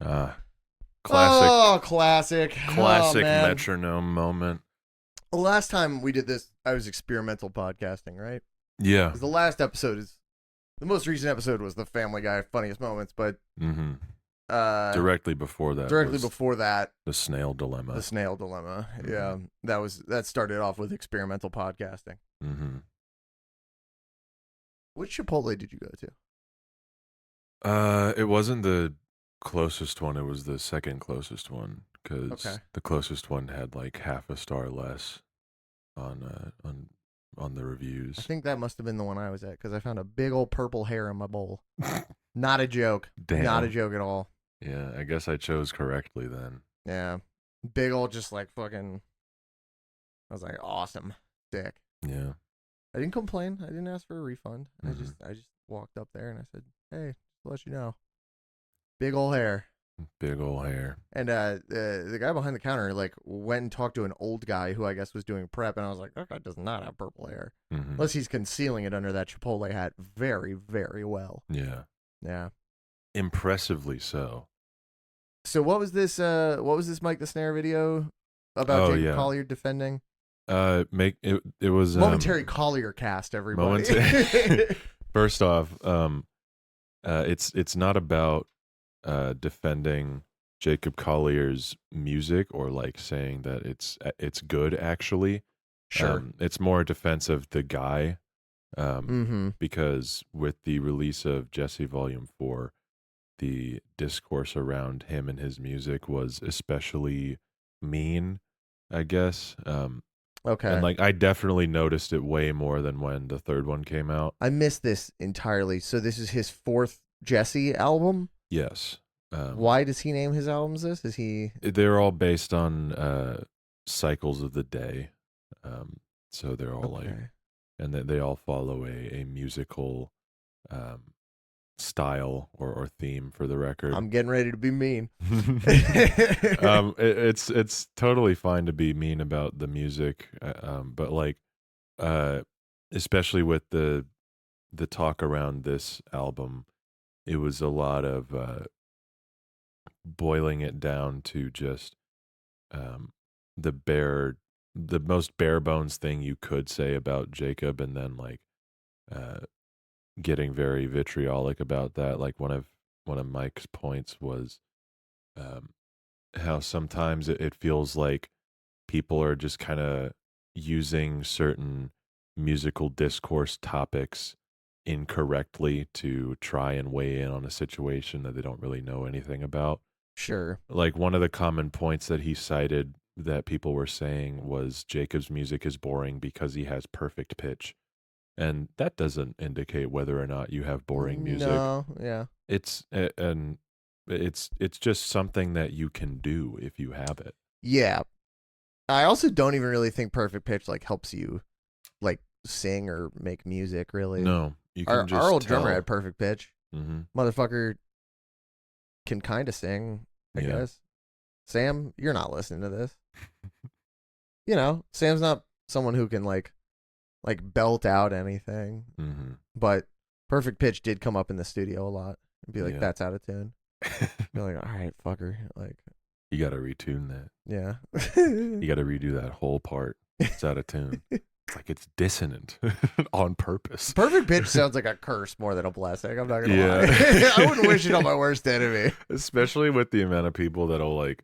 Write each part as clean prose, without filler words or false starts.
Classic, Oh, classic. Oh, classic man. metronome moment. The last time we did this, I was experimental podcasting, right? Yeah. Because the last episode is the most recent episode was the Family Guy funniest moments, but Mm-hmm. uh, Directly before that directly was before that, the snail the dilemma. snail dilemma. Mhm. Yeah, that started off with experimental podcasting. Mm-hmm. Which Chipotle did you go to? It wasn't the closest one. It was the second closest one because Okay. the closest one had like half a star less on the I reviews. think that must have been the one I was at because I found a big old purple hair in my bowl. Not a joke. Damn. Not a joke at all. Yeah, I guess I chose correctly then. Yeah. Big old just like fucking I was like, awesome. Sick. Yeah. I didn't complain. I didn't ask for a refund. Mhm. I just walked up there and I said, "Hey, just to let you know, big old hair." Big ol' hair. And the guy behind the counter like went and talked to an old guy who I guess was doing prep, and I was like, "That guy does not have purple hair, Mm-hmm. unless he's concealing it under that Chipotle hat very, very well." Yeah. Yeah. Impressively so. So what was this? What was this Mike the Snare video about Oh, Jacob yeah. Collier defending? Make it. It was Momentary Collier cast, everybody. First off, it's not about defending Jacob Collier's music or like saying that it's good actually. Sure. It's more a defense of the guy. Mm-hmm. Because with the release of Jesse Volume 4, the discourse around him and his music was especially mean, I guess. Okay. And like I definitely noticed it way more than when the third one came out. I missed this entirely. So this is his fourth Jesse album. Yes. Why does he name his albums this? Is he? They're all based on cycles of the day. So they're all like, Okay. and they all follow a musical style or theme for the record. I'm getting ready to be mean. It's totally fine to be mean about the music, but like, especially with the talk around this album, it was a lot of boiling it down to just um, the most bare bones thing you could say about Jacob, and then like uh, getting very vitriolic about that. Like one of Mike's points was um, how sometimes it feels like people are just kind of using certain musical discourse topics incorrectly to try and weigh in on a situation that they don't really know anything about. Sure. Like one of the common points that he cited that people were saying was Jacob's music is boring because he has perfect pitch. And that doesn't indicate whether or not you have boring music. No. Yeah. And it's just something that you can do if you have it. Yeah. I also don't even really think perfect pitch like helps you like sing or make music. Really. No, you can just Our old tell. drummer had perfect pitch. Mm-hmm. Motherfucker can kind of sing, I Yeah. guess. Sam, you're not listening to this. You know, Sam's not someone who can like belt out anything. Mm-hmm. But perfect pitch did come up in the studio a lot and be like, Yeah. "That's out of tune." Be like, "All right, fucker." Like, You got to retune that. yeah. You got to redo that whole part. It's out of tune. It's like it's dissonant on purpose. Perfect pitch sounds like a curse more than a blessing. I'm not gonna Yeah. lie. I wouldn't wish it on my worst enemy. Especially with the amount of people that'll like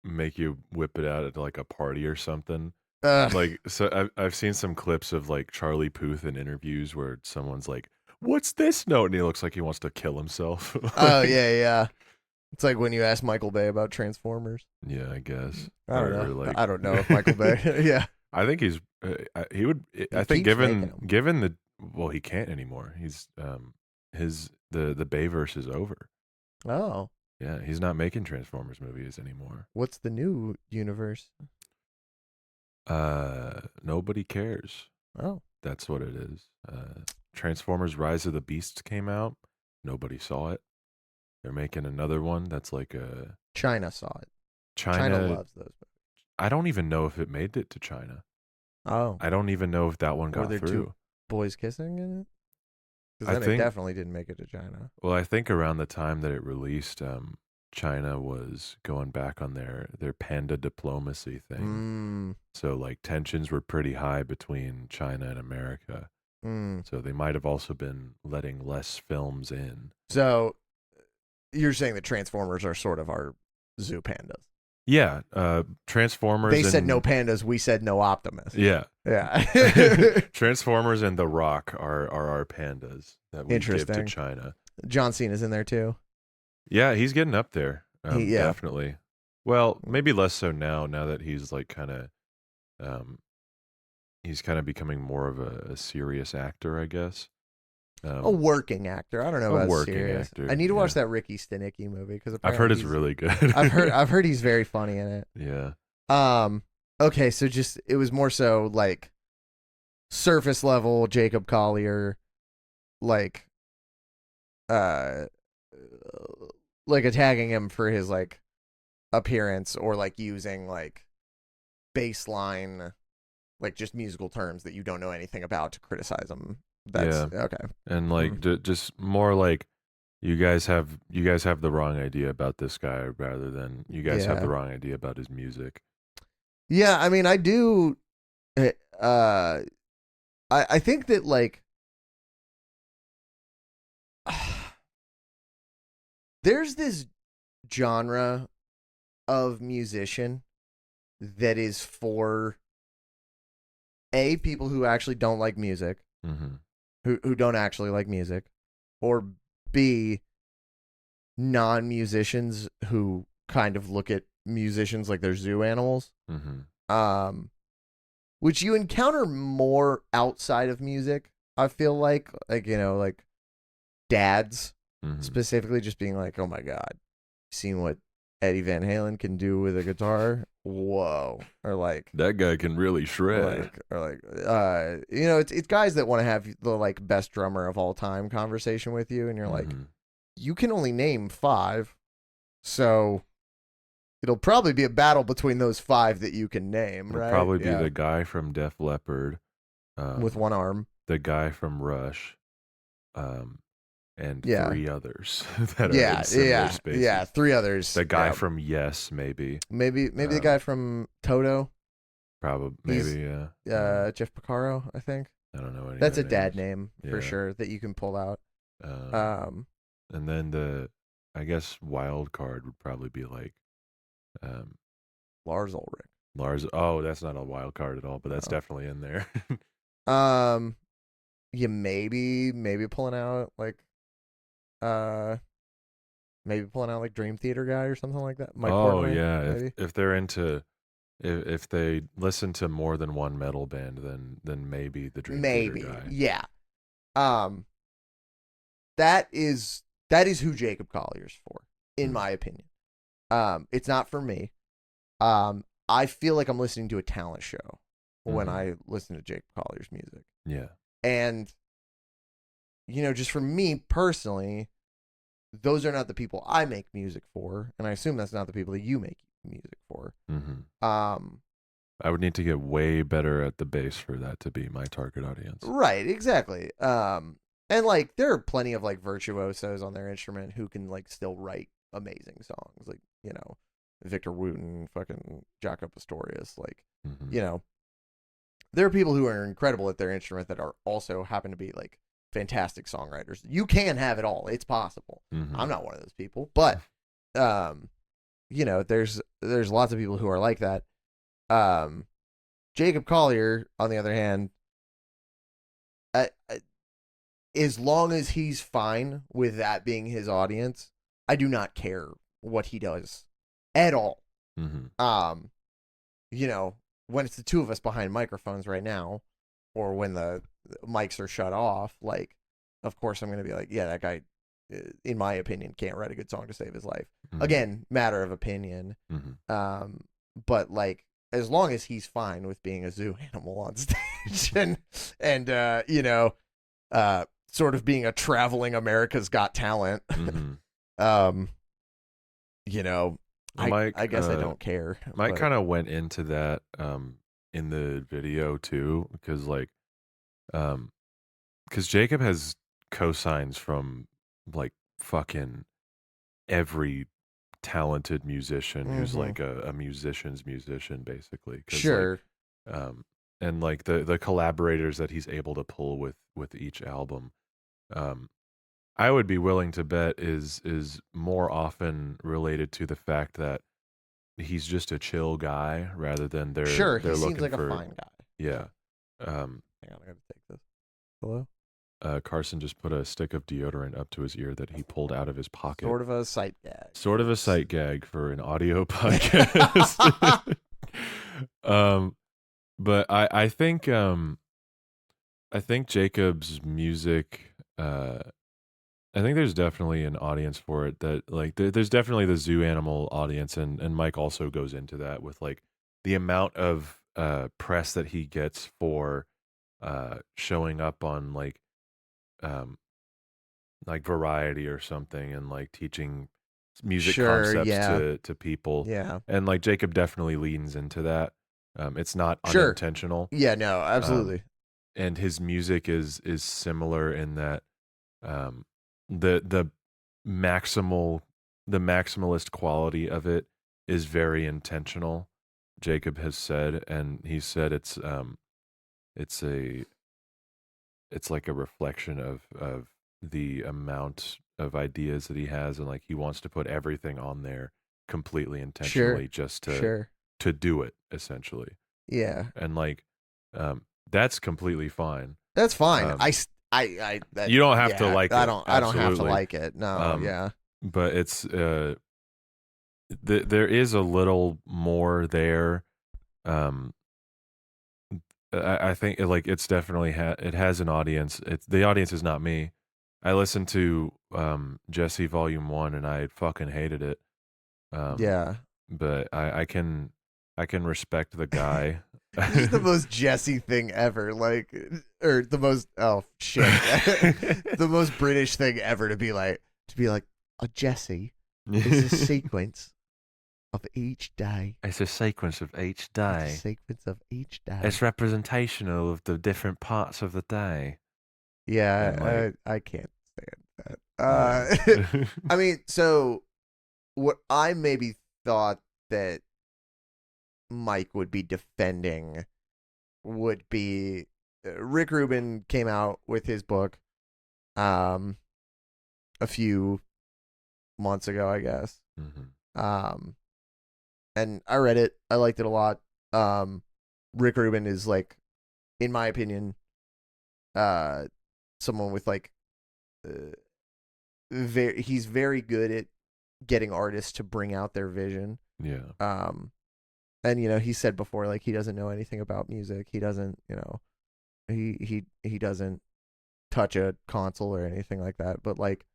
make you whip it out at like a party or something. Like, so I've seen some clips of like Charlie Puth in interviews where someone's like, "What's this note?" and he looks like he wants to kill himself. Oh yeah, yeah. It's like when you ask Michael Bay about Transformers. Yeah, I guess. I don't Or, know. like- I don't know if Michael Bay. Yeah. I think he's he would. I think keeps making 'em. given the well, he can't anymore. He's his the Bayverse is over. Oh, Yeah, he's not making Transformers movies anymore. what's the new universe? Nobody cares. Oh, That's what it is. Transformers: Rise of the Beasts came out. Nobody saw it. They're making another one that's like a China saw it. China. China loves those movies. I don't even know if it made it to China. Oh, I don't even know if that one were got there through. two boys kissing in it? Because I then it think definitely didn't make it to China. well, I think around the time that it released, China was going back on their panda diplomacy thing. Mm, So like tensions were pretty high between China and America. mm. So they might have also been letting less films in. So you're saying that Transformers are sort of our zoo pandas. Yeah, Transformers. They said and, no pandas. We said no Optimus. Yeah, Yeah. Transformers and The Rock are our pandas that we give to Interesting. China. John Cena's in there too. Yeah, he's getting up there. Yeah. Definitely. Well, maybe less so now. Now that he's like um, he's kind of becoming more of a serious actor, I guess. A working actor. I don't know a about working serious. actor, I need to watch yeah. that Ricky Stenicki movie because I've heard it's really good. I've heard he's very funny in it. Yeah. Okay, so just it was more so like surface level Jacob Collier, like like attacking him for his like appearance or like using like baseline like just musical terms that you don't know anything about to criticize him. That's okay. And like just more like you guys have the wrong idea about this guy rather than you guys have the wrong idea about his music. Yeah, I mean I do I think that like there's this genre of musician that is for people who actually don't like music, who don't actually like music, or B, non-musicians who kind of look at musicians like they're zoo animals. Which you encounter more outside of music. I feel like you know, like dads specifically just being like, "Oh my god, seen what Eddie Van Halen can do with a guitar? Whoa!" Or like that guy can really shred. You know, it's guys that want to have the like best drummer of all time conversation with you, and you're like, you can only name 5, so it'll probably be a battle between those 5 that you can name. It'll right? probably be the guy from Def Leppard, with one arm, the guy from Rush, and 3 others that are in similar spaces. Yeah, 3 others. The guy from Yes, maybe the guy from Toto. Probably, maybe, yeah. Jeff Porcaro, I think. I don't know any. That's a names. dad name for sure that you can pull out. And then I guess wild card would probably be like, Lars Ulrich. Oh, that's not a wild card at all, but that's definitely in there. You maybe pulling out like, maybe pulling out like Dream Theater guy or something like that. Mike Portnoy, yeah. If they're into, if they listen to more than one metal band, then maybe the Dream Theater guy. Yeah. That is who Jacob Collier's for, in my opinion. It's not for me. I feel like I'm listening to a talent show when I listen to Jacob Collier's music. Yeah. And, you know, just for me personally, those are not the people I make music for. And I assume that's not the people that you make music for. I would need to get way better at the bass for that to be my target audience. Right, exactly. And like there are plenty of like virtuosos on their instrument who can like still write amazing songs. Like, you know, Victor Wooten, fucking Jaco Pastorius, like, you know, there are people who are incredible at their instrument that are also happen to be like fantastic songwriters. You can have it all. It's possible. I'm not one of those people, but you know, there's lots of people who are like that. Jacob Collier, on the other hand, as long as he's fine with that being his audience, I do not care what he does at all. You know, when it's the two of us behind microphones right now, or when the mics are shut off, like, of course I'm going to be like, yeah, that guy, in my opinion, can't write a good song to save his life. Again, matter of opinion. But like, as long as he's fine with being a zoo animal on stage and you know, sort of being a traveling America's Got Talent, you know, Mike, I guess I don't care. Mike kind of went into that in the video too, because like, because Jacob has cosigns from like fucking every talented musician who's Mm-hmm. like a musician's musician, basically. Because like, Sure. um, and like the collaborators that he's able to pull with each album, um, I would be willing to bet is more often related to the fact that he's just a chill guy rather than Sure. He they're seems looking like a for, fine guy. yeah. Um, Hang on, I gotta take this. Hello? Carson just put a stick of deodorant up to his ear that he pulled out of his pocket. Sort of a sight gag. Sort of a sight gag for an audio podcast. um, but I think Jacob's music. I think there's definitely an audience for it. That like there's definitely the zoo animal audience, and Mike also goes into that with like the amount of press that he gets for showing up on um like Variety or something and like teaching music Sure. concepts Yeah. to people, Yeah. and like Jacob definitely leans into that. It's not Sure. unintentional. Yeah. No. um Absolutely. and his music is similar in that um the maximal the maximalist quality of it is very intentional, Jacob has said. And he said it's a it's like a reflection of the amount of ideas that he has, and like he wants to put everything on there completely Sure. intentionally just Sure. to do it, essentially. Yeah. And like that's completely fine. That's fine. um That, you don't have to yeah, like I it, don't have to absolutely. like it. No, um yeah. but it's there is a little more there. um I think like it's definitely it has an audience. It's the audience is not me. I listened to Jesse Volume 1 and I fucking hated it. Um Yeah. but I can respect the guy. This is the most Jesse thing ever. Like or the most oh shit. The most British thing ever to be like a Jesse is a sequence of each day. It's a sequence of each It's a day. sequence of each day. It's representational of the different parts of the day. And like, Yeah, I can't stand that. yeah. I mean, so what I maybe thought that Mike would be defending would be Rick Rubin came out with his book um a few months ago, I guess. Mhm. And I read it. I liked it a lot. Rick Rubin is like, in my opinion, uh someone with like he's very good at getting artists to bring out their vision. Yeah. And you know, he said before like he doesn't know anything about music. He doesn't, you know, he doesn't touch a console or anything like that. But like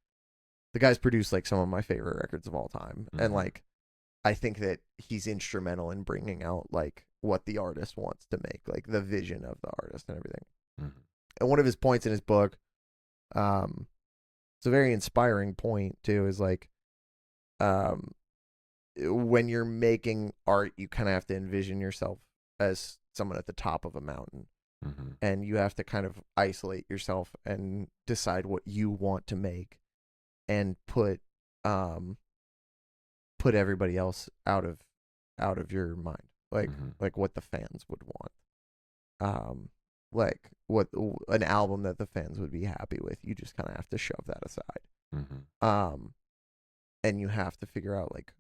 the guy's produced like some of my favorite records of all time, and Mhm. like I think that he's instrumental in bringing out like what the artist wants to make, like the vision of the artist and everything. Mhm. And one of his points in his book, um, it's a very inspiring point too, is like, um, when you're making art, you kind of have to envision yourself as someone at the top of a mountain, Mhm. and you have to kind of isolate yourself and decide what you want to make, and um put everybody else out of your mind, Mhm. like what the fans would want, like what an album that the fans would be happy with. You just kind of have to shove that aside, Mhm. um and you have to figure out like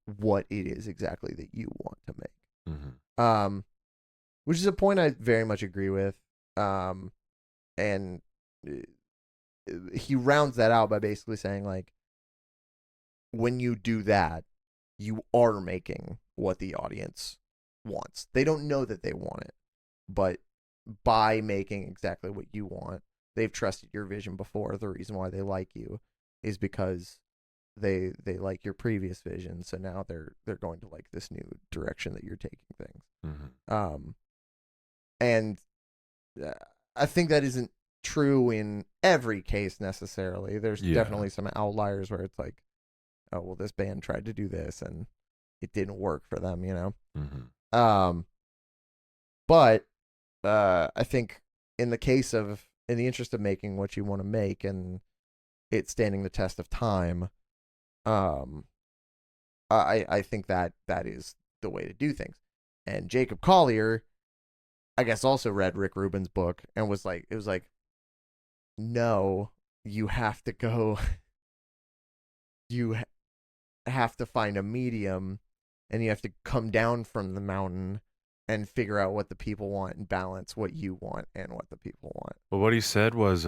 what it is exactly that you want to make, Mhm. which is a point I very much agree with. And he rounds that out by basically saying like, when you do that, you are making what the audience wants. They don't know that they want it, but by making exactly what you want, they've trusted your vision before. The reason why they like you is because they like your previous vision, so now they're going to like this new direction that you're taking things. Mhm. And I think that isn't true in every case necessarily. There's Yeah. definitely some outliers where it's like, oh well, this band tried to do this and it didn't work for them, you know. Mhm. Um, but I think in the case of in the interest of making what you want to make and it standing the test of time, um, I think that that is the way to do things. And Jacob Collier, I guess, also read Rick Rubin's book and was like, it was like, no, you have to go, you have to find a medium, and you have to come down from the mountain and figure out what the people want and balance what you want and what the people want. Well, what he said was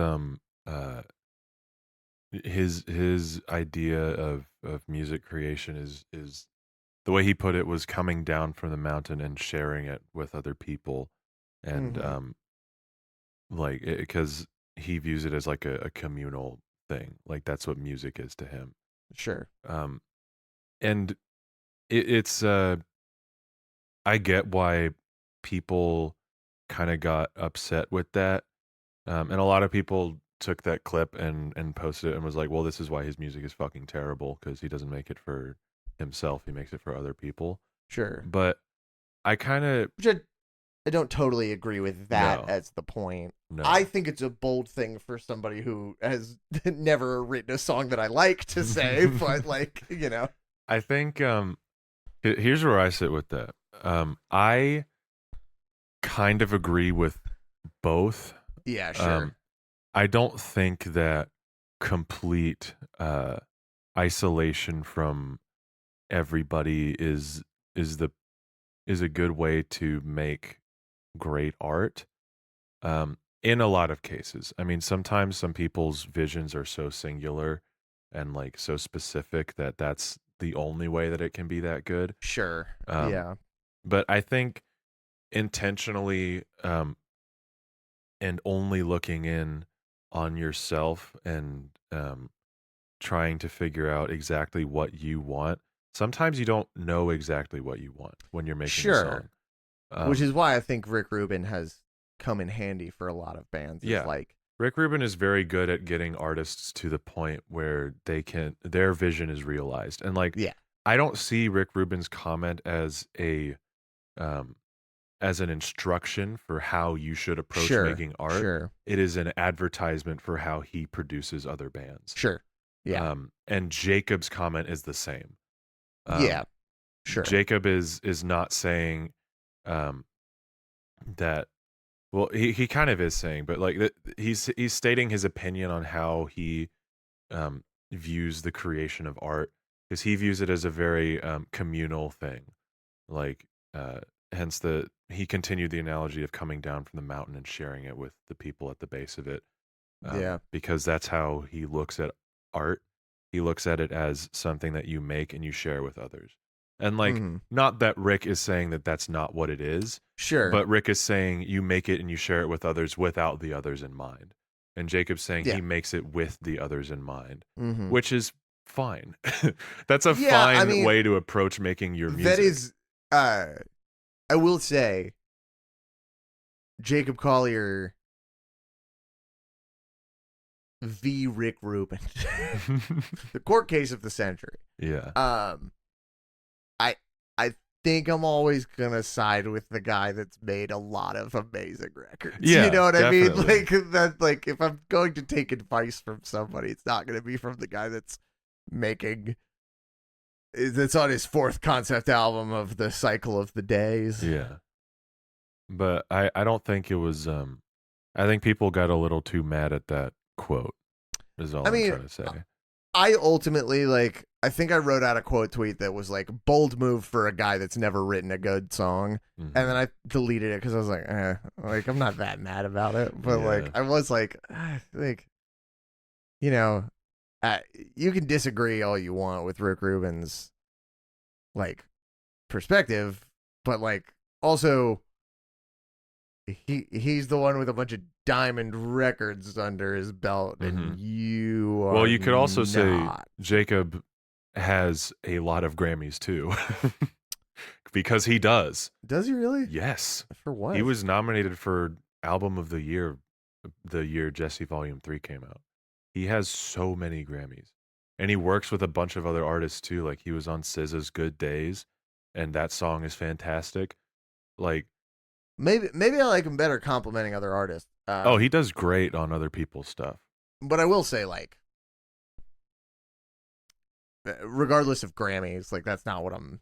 his idea of music creation is the way he put it was coming down from the mountain and sharing it with other people, and Mhm. like because he views it as like a communal thing, like that's what music is to him. Sure. um and it's I get why people kind of got upset with that. And a lot of people took that clip and posted it and was like, well, this is why his music is fucking terrible, because he doesn't make it for himself, he makes it for other people. Sure. But I kind of Which I don't totally agree with that no, as the point. no. I think it's a bold thing for somebody who has never written a song that I like to say, but like, you know. I think here's where I sit with that. I kind of agree with both. Yeah, sure. I don't think that complete isolation from everybody is the is a good way to make great art. In a lot of cases, I mean, sometimes some people's visions are so singular and like so specific that that's the only way that it can be that good. Sure. Um, Yeah. but I think intentionally and only looking in on yourself and trying to figure out exactly what you want. Sometimes you don't know exactly what you want when you're making a Sure. song. Which Um, is why I think Rick Rubin has come in handy for a lot of bands. Is yeah, like, Rick Rubin is very good at getting artists to the point where their vision is realized. And like, yeah, I don't see Rick Rubin's comment um, as an instruction for how you should approach sure, making art. sure, It is an advertisement for how he produces other bands. sure. Yeah, And Jacob's comment is the same. yeah, Um, sure. Jacob is not saying um, that. Well, he kind of is saying, but like he's stating his opinion on how he views the creation of art, because he views it as a very communal thing. Like, uh, hence he continued the analogy of coming down from the mountain and sharing it with the people at the base of it, Yeah. because that's how he looks at art. He looks at it as something that you make and you share with others. And like, Mm-hmm. not that Rick is saying that that's not what it is, Sure. but Rick is saying you make it and you share it with others without the others in mind. And Jacob's saying Yeah. he makes it with the others in mind, Mm-hmm. which is fine. That's a Yeah, I fine mean, way to approach making your that music. is, I will say, Jacob Collier v. Rick Rubin, the court case of the century. Yeah. I I think I'm always gonna side with the guy that's made a lot of amazing records. Yeah, You know what I mean? definitely. Like that. Like if I'm going to take advice from somebody, it's not gonna be from the guy that's making. That's on his fourth concept album of the Cycle of the Days. Yeah. But I don't think it was I think people got a little too mad at that quote, is all I I'm mean, trying to say. I ultimately like. I think I wrote out a quote tweet that was like bold move for a guy that's never written a good song, Mhm. and then I deleted it because I was like I'm not that mad about it, but Yeah. like I was like you know, you can disagree all you want with Rick Rubin's like perspective, but like also he's the one with a bunch of diamond records under his belt, and you are Well, you could also not. say Jacob has a lot of Grammys too. Because he does. Does he really? Yes. For what? He was nominated for Album of the Year the year Jesse Volume 3 came out. He has so many Grammys. And he works with a bunch of other artists too. Like he was on SZA's Good Days, and that song is fantastic. Like, Maybe I like him better complimenting other artists. Oh, he does great on other people's stuff. But I will say, like, regardless of Grammys, like that's not what I'm.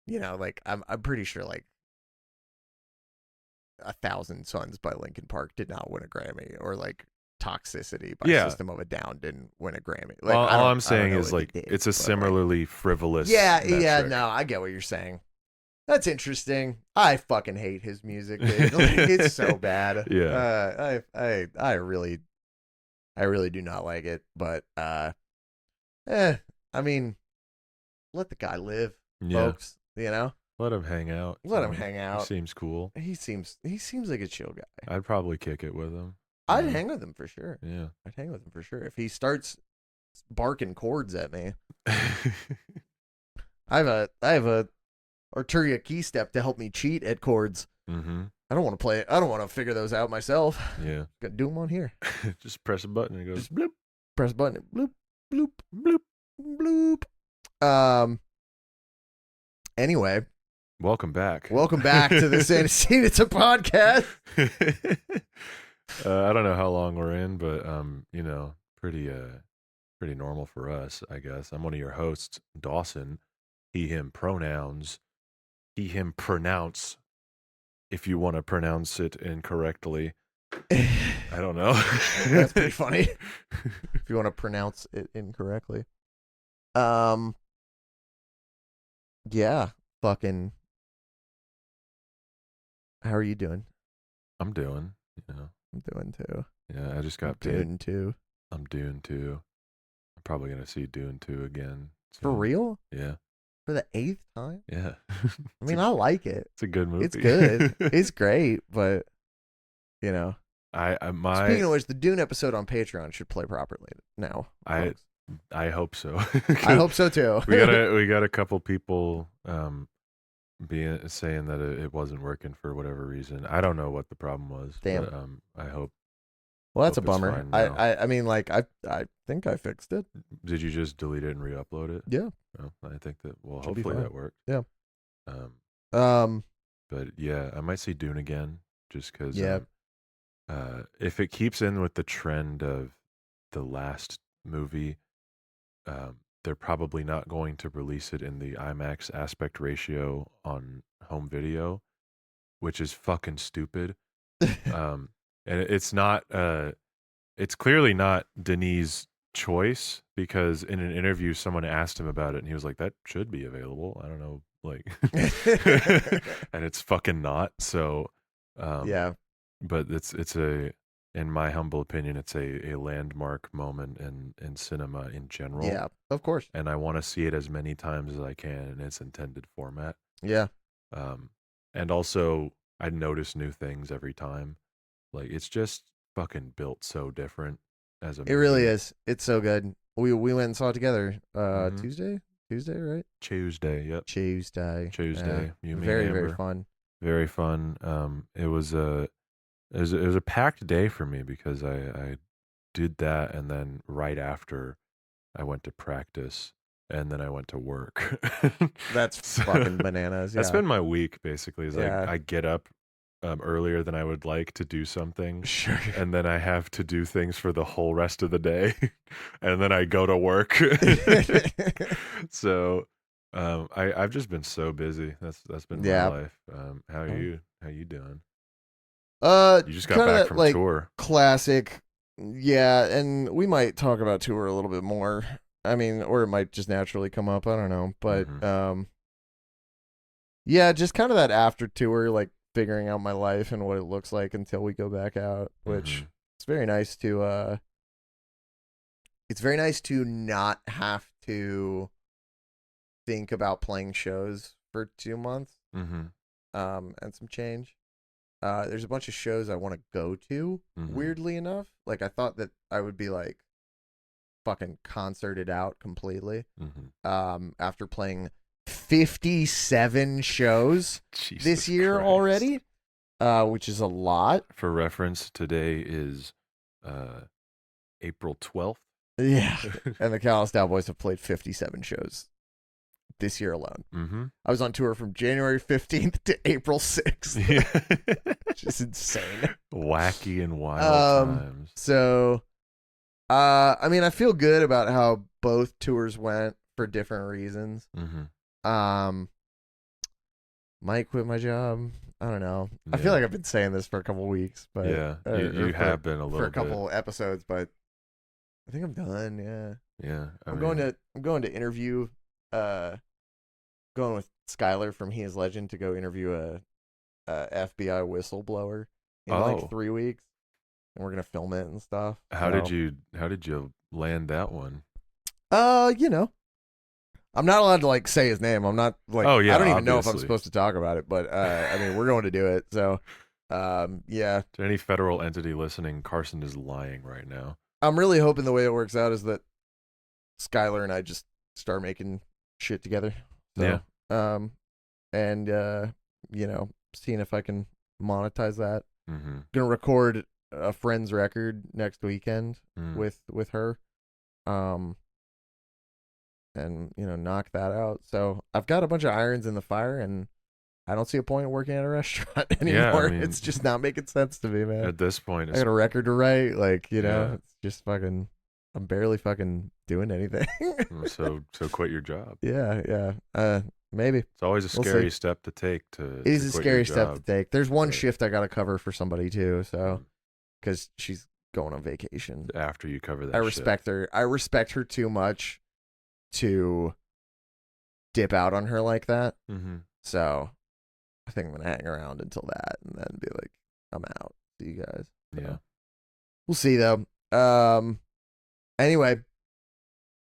Like I'm pretty sure like 1,000 Suns by Linkin Park did not win a Grammy, or like Toxicity by Yeah. System of a Down didn't win a Grammy. Like all I'm I don't saying know is what like they did, it's a but, like, similarly frivolous. yeah, metric. no, I get what you're saying. That's interesting. I fucking hate his music, dude. Like, it's so bad. Yeah. I really do not like it. But I mean, let the guy live, Yeah. folks. Let him hang out. Let him hang out. He seems cool. He seems like a chill guy. I'd probably kick it with him. I'd hang with him for sure. Yeah. I'd hang with him for sure. If he starts barking chords at me, I have a Arturia key step to help me cheat at chords. Mm-hmm. I don't want to play it. I don't want to figure those out myself. Yeah. Gotta do them on here. Just press a button and it goes Just bloop, press a button. Bloop, bloop, bloop. bloop. Anyway, Welcome back. welcome back to the Santa It's a podcast. I don't know how long we're in, but pretty normal for us, I guess. I'm one of your hosts, Dawson. He, him pronouns. He, him pronounce. If you want to pronounce it incorrectly, I don't know. That's pretty funny. If you want to pronounce it incorrectly. Yeah, fucking. How are you doing? I'm doing, I'm doing too. Yeah, I just got paid. Doing too. I'm Dune 2. I'm probably going to see Dune 2 again. For real? Yeah. For the 8th time? Yeah. I mean, I like it. It's a good movie. It's good. It's great, but my Speaking of which, the Dune episode on Patreon should play properly now. Folks. I hope so. I hope so too. we got a couple people saying that it wasn't working for whatever reason. I don't know what the problem was. Damn. But, I hope. Well, that's a hope it's bummer. fine now. I mean, like I think I fixed it. Did you just delete it and re-upload it? Yeah. Oh, I think that Should be hopefully fine. that worked. Yeah. But yeah, I might see Dune again just because. Yeah. If it keeps in with the trend of the last movie, they're probably not going to release it in the IMAX aspect ratio on home video, which is fucking stupid. And it's not. It's clearly not Denis' choice, because in an interview someone asked him about it and he was like, "That should be available. I don't know, like," and it's fucking not. So, yeah. But it's in my humble opinion, it's a landmark moment in cinema in general. Yeah, of course. And I want to see it as many times as I can in its intended format. Yeah. And also I notice new things every time. Like, it's just fucking built so different as a movie. It really is. It's so good. We went and saw it together. Mhm. Tuesday, right? Tuesday, yep. Tuesday. Tuesday. You, me, Very, and very Amber. fun. Very fun. It was a packed day for me because I did that, and then right after I went to practice, and then I went to work. That's So, fucking bananas. Yeah. That's been my week basically. Is Yeah. I get up earlier than I would like to do something, Sure. and then I have to do things for the whole rest of the day, and then I go to work. So I've just been so busy. That's been my Yeah. life. How are you doing? You just got kinda back from like tour. classic. Yeah, and we might talk about tour a little bit more. I mean, or it might just naturally come up. I don't know, but Mhm. yeah, just kind of that after tour, like figuring out my life and what it looks like until we go back out, which Mhm. it's very nice to. It's very nice to not have to think about playing shows for 2 months. Mhm. And some change. There's a bunch of shows I want to go to. Mhm. Weirdly enough, like I thought that I would be like fucking concerted out completely. Mhm. After playing 57 shows Jesus this year Christ. already, which is a lot. For reference, today is April 12th. Yeah, and the Callis Cowboys have played 57 shows this year alone. Mm-hmm. I was on tour from January 15th to April 6th, which is insane. Wacky and wild times. So, I mean, I feel good about how both tours went for different reasons. Mm-hmm. Might quit my job. I don't know. I Yeah. feel like I've been saying this for a couple weeks, but Yeah, or you for- have been a little for a couple episodes, but I think I'm done. Yeah. bit. Yeah, I'm going to interview going with Skylar from He Is Legend to go interview a FBI whistleblower in Oh. like 3 weeks, and we're gonna film it and stuff. How So, did you land that one? you know, I'm not allowed to like say his name. I'm not like Oh, yeah, I don't even know if I'm obviously. supposed to talk about it, but I mean we're going to do it. So yeah, To any federal entity listening, Carson is lying right now. I'm really hoping the way it works out is that Skylar and I just start making shit together. So, Yeah. And you know, seeing if I can monetize that. Mm-hmm. Gonna record a friend's record next weekend Mm. with her. And you know, knock that out. So I've got a bunch of irons in the fire, and I don't see a point in working at a restaurant anymore. mean- It's just not making sense to me, man. At this point, I it's got a record to write, like, you know, Yeah. it's just fucking. I'm barely fucking doing anything. so quit your job. yeah. Maybe It's always a We'll scary see. step to take. To it is a quit scary your step to job. take. There's one Right. shift I got to cover for somebody too, so Mm. because she's going on vacation. After you cover that, I respect her. I respect her too much to dip out on her like that. Mm-hmm. So I think I'm gonna hang around until that, and then be like, I'm out. See you guys. So, Yeah. we'll see though. Anyway,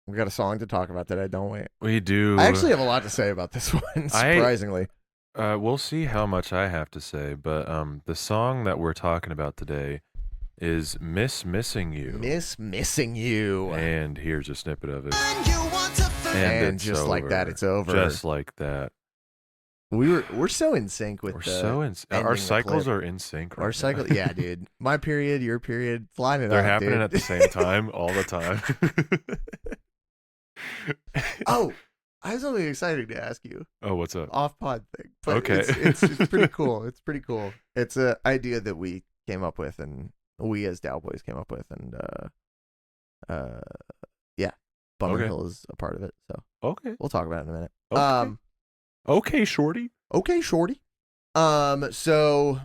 we got a song to talk about today, don't we? We do. I actually have a lot to say about this one, surprisingly. We'll see how much I have to say, but the song that we're talking about today is "Miss Missing You," Miss Missing You. and here's a snippet of it. And it's just like that, over. it's over. Just like that. We're so in sync with We're the so ending our the cycles clip. are in sync. Right Our now. cycle. Yeah, dude. My period, your period, flying it They're up, happening dude. at the same time, all the time. Oh, I have something exciting to ask you. Oh, what's up? Off pod thing. But Okay. It's pretty cool. It's pretty cool. It's an idea that we came up with, and we as Dow Boys came up with, and yeah, Bummer Okay. Hill is a part of it. So Okay. we'll talk about it in a minute. Okay. Okay, shorty. Okay, shorty. So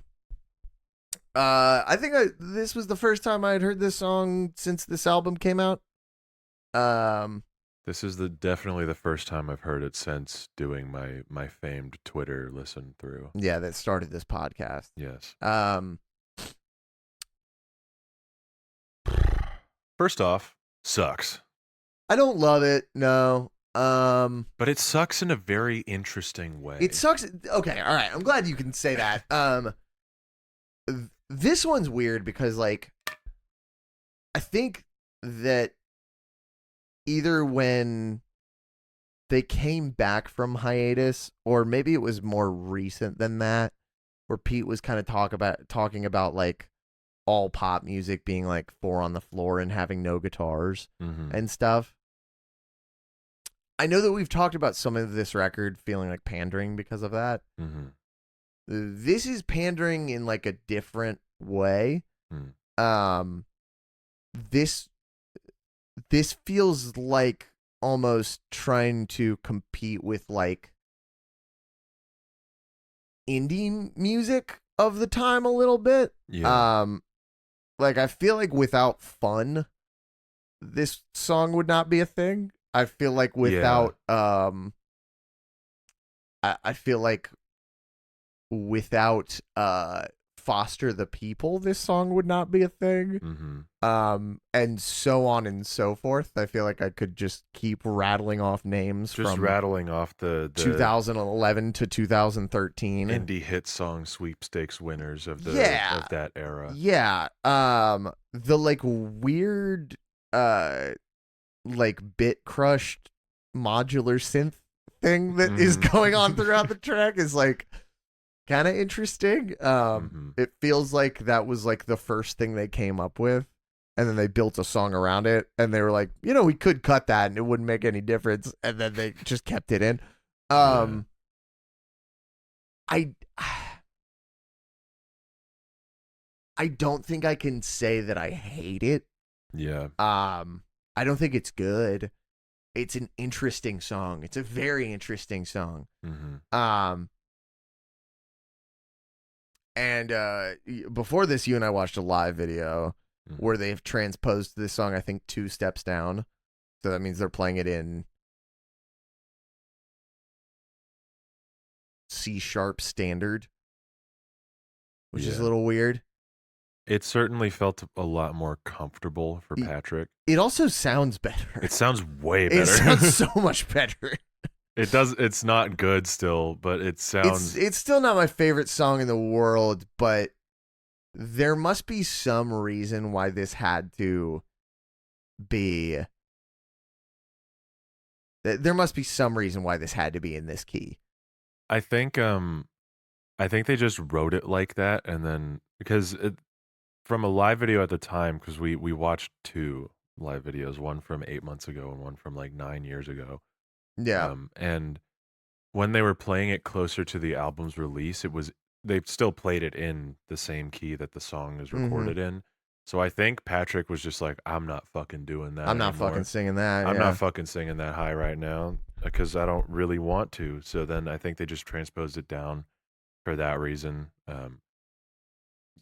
I think this was the first time I had heard this song since this album came out. This is definitely the first time I've heard it since doing my famed Twitter listen through. Yeah, that started this podcast. Yes. First off, sucks. I don't love it. No. But it sucks in a very interesting way. It sucks. Okay, all right. I'm glad you can say that. This one's weird because, like, I think that either when they came back from hiatus, or maybe it was more recent than that, where Pete was kind of talking about like all pop music being like 4 on the floor and having no guitars Mm-hmm. and stuff. I know that we've talked about some of this record feeling like pandering because of that. Mm-hmm. This is pandering in like a different way. This feels like almost trying to compete with like indie music of the time a little bit. Yeah. Like I feel like without fun, this song would not be a thing. I feel like without I feel like without Foster the People, this song would not be a thing. Mm-hmm. And so on and so forth. I feel like I could just keep rattling off names Just from rattling off the 2011 to 2013. indie hit song sweepstakes winners of Yeah. that era. Yeah. The like weird like bit crushed modular synth thing that is Mhm. going on throughout the track is like kind of interesting. Mhm. It feels like that was like the first thing they came up with, and then they built a song around it, and they were like, you know, we could cut that and it wouldn't make any difference, and then they just kept it in. Um, I I don't think I can say that I hate it. Yeah. I don't think it's good. It's an interesting song. It's a very interesting song. Mm-hmm. And before this, you and I watched a live video where they've transposed this song, I think, 2 steps down. So that means they're playing it in C sharp standard, which is a little weird. It certainly felt a lot more comfortable for Patrick. It also sounds better. It sounds way better. It sounds so much better. It does. It's not good still, but it sounds. It's still not my favorite song in the world, but there must be some reason why this had to be. There must be some reason why this had to be in this key. I think they just wrote it like that, and then because from a live video at the time, because we watched 2 live videos, one from 8 months ago and one from like 9 years ago. Yeah. And when they were playing it closer to the album's release, they still played it in the same key that the song is recorded in. So I think Patrick was just like, I'm not fucking doing that. I'm not anymore. fucking singing that. I'm not fucking singing that high right now because I don't really want to. So then I think they just transposed it down for that reason.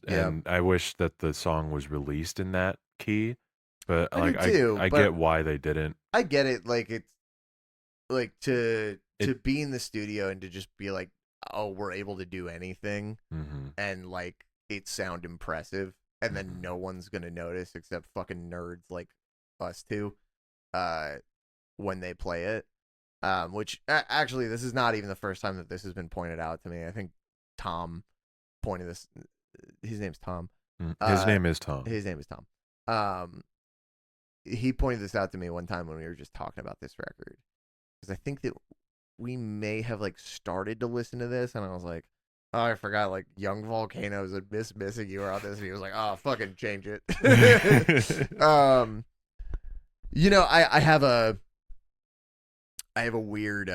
And I wish that the song was released in that key, but I get why they didn't. I get it. Like it's like to be in the studio and to just be like, oh, we're able to do anything, and like it sound impressive, and then no one's gonna notice except fucking nerds like us two, when they play it. Which actually, this is not even the first time that this has been pointed out to me. I think Tom pointed this. His name's Tom. His name is Tom. His name is Tom. He pointed this out to me one time when we were just talking about this record, because I think that we may have like started to listen to this, and I was like, oh, I forgot like Young Volcanoes and Miss Missing You are on this, and he was like, oh, fucking change it. You know, I have a weird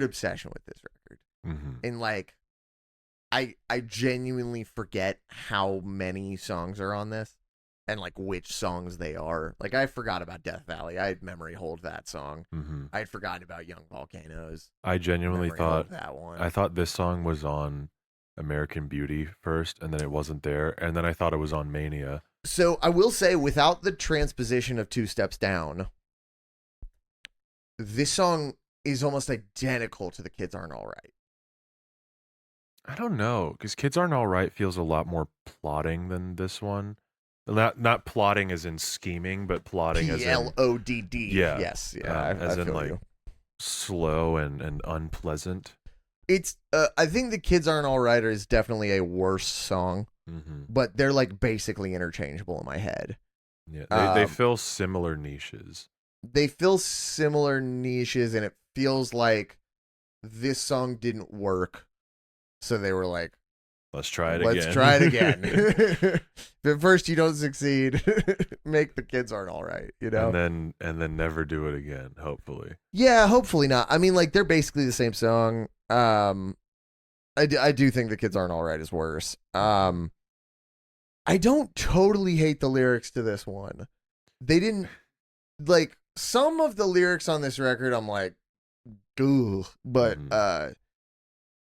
obsession with this record, and like I genuinely forget how many songs are on this and like which songs they are. Like I forgot about Death Valley. I had memory hold that song. I had forgotten about Young Volcanoes. I genuinely thought that one. I thought this song was on American Beauty first, and then it wasn't there, and then I thought it was on Mania. So I will say, without the transposition of 2 Steps Down, this song is almost identical to The Kids Aren't Alright. I don't know, because Kids Aren't Alright feels a lot more plotting than this one. Not plotting as in scheming, but plotting as in PLODD. Yeah. Yes. Yeah. As I in feel like you. slow and unpleasant. It's. I think The Kids Aren't Alright is definitely a worse song, but they're like basically interchangeable in my head. Yeah. They fill similar niches. They fill similar niches, and it feels like this song didn't work. So they were like, let's try it again. Let's try it again. If at first you don't succeed, make The Kids Aren't Alright, you know? And then never do it again, hopefully. Yeah, hopefully not. I mean, like, they're basically the same song. I do think The Kids Aren't Alright is worse. I don't totally hate the lyrics to this one. They didn't, like, some of the lyrics on this record, I'm like, ugh. But,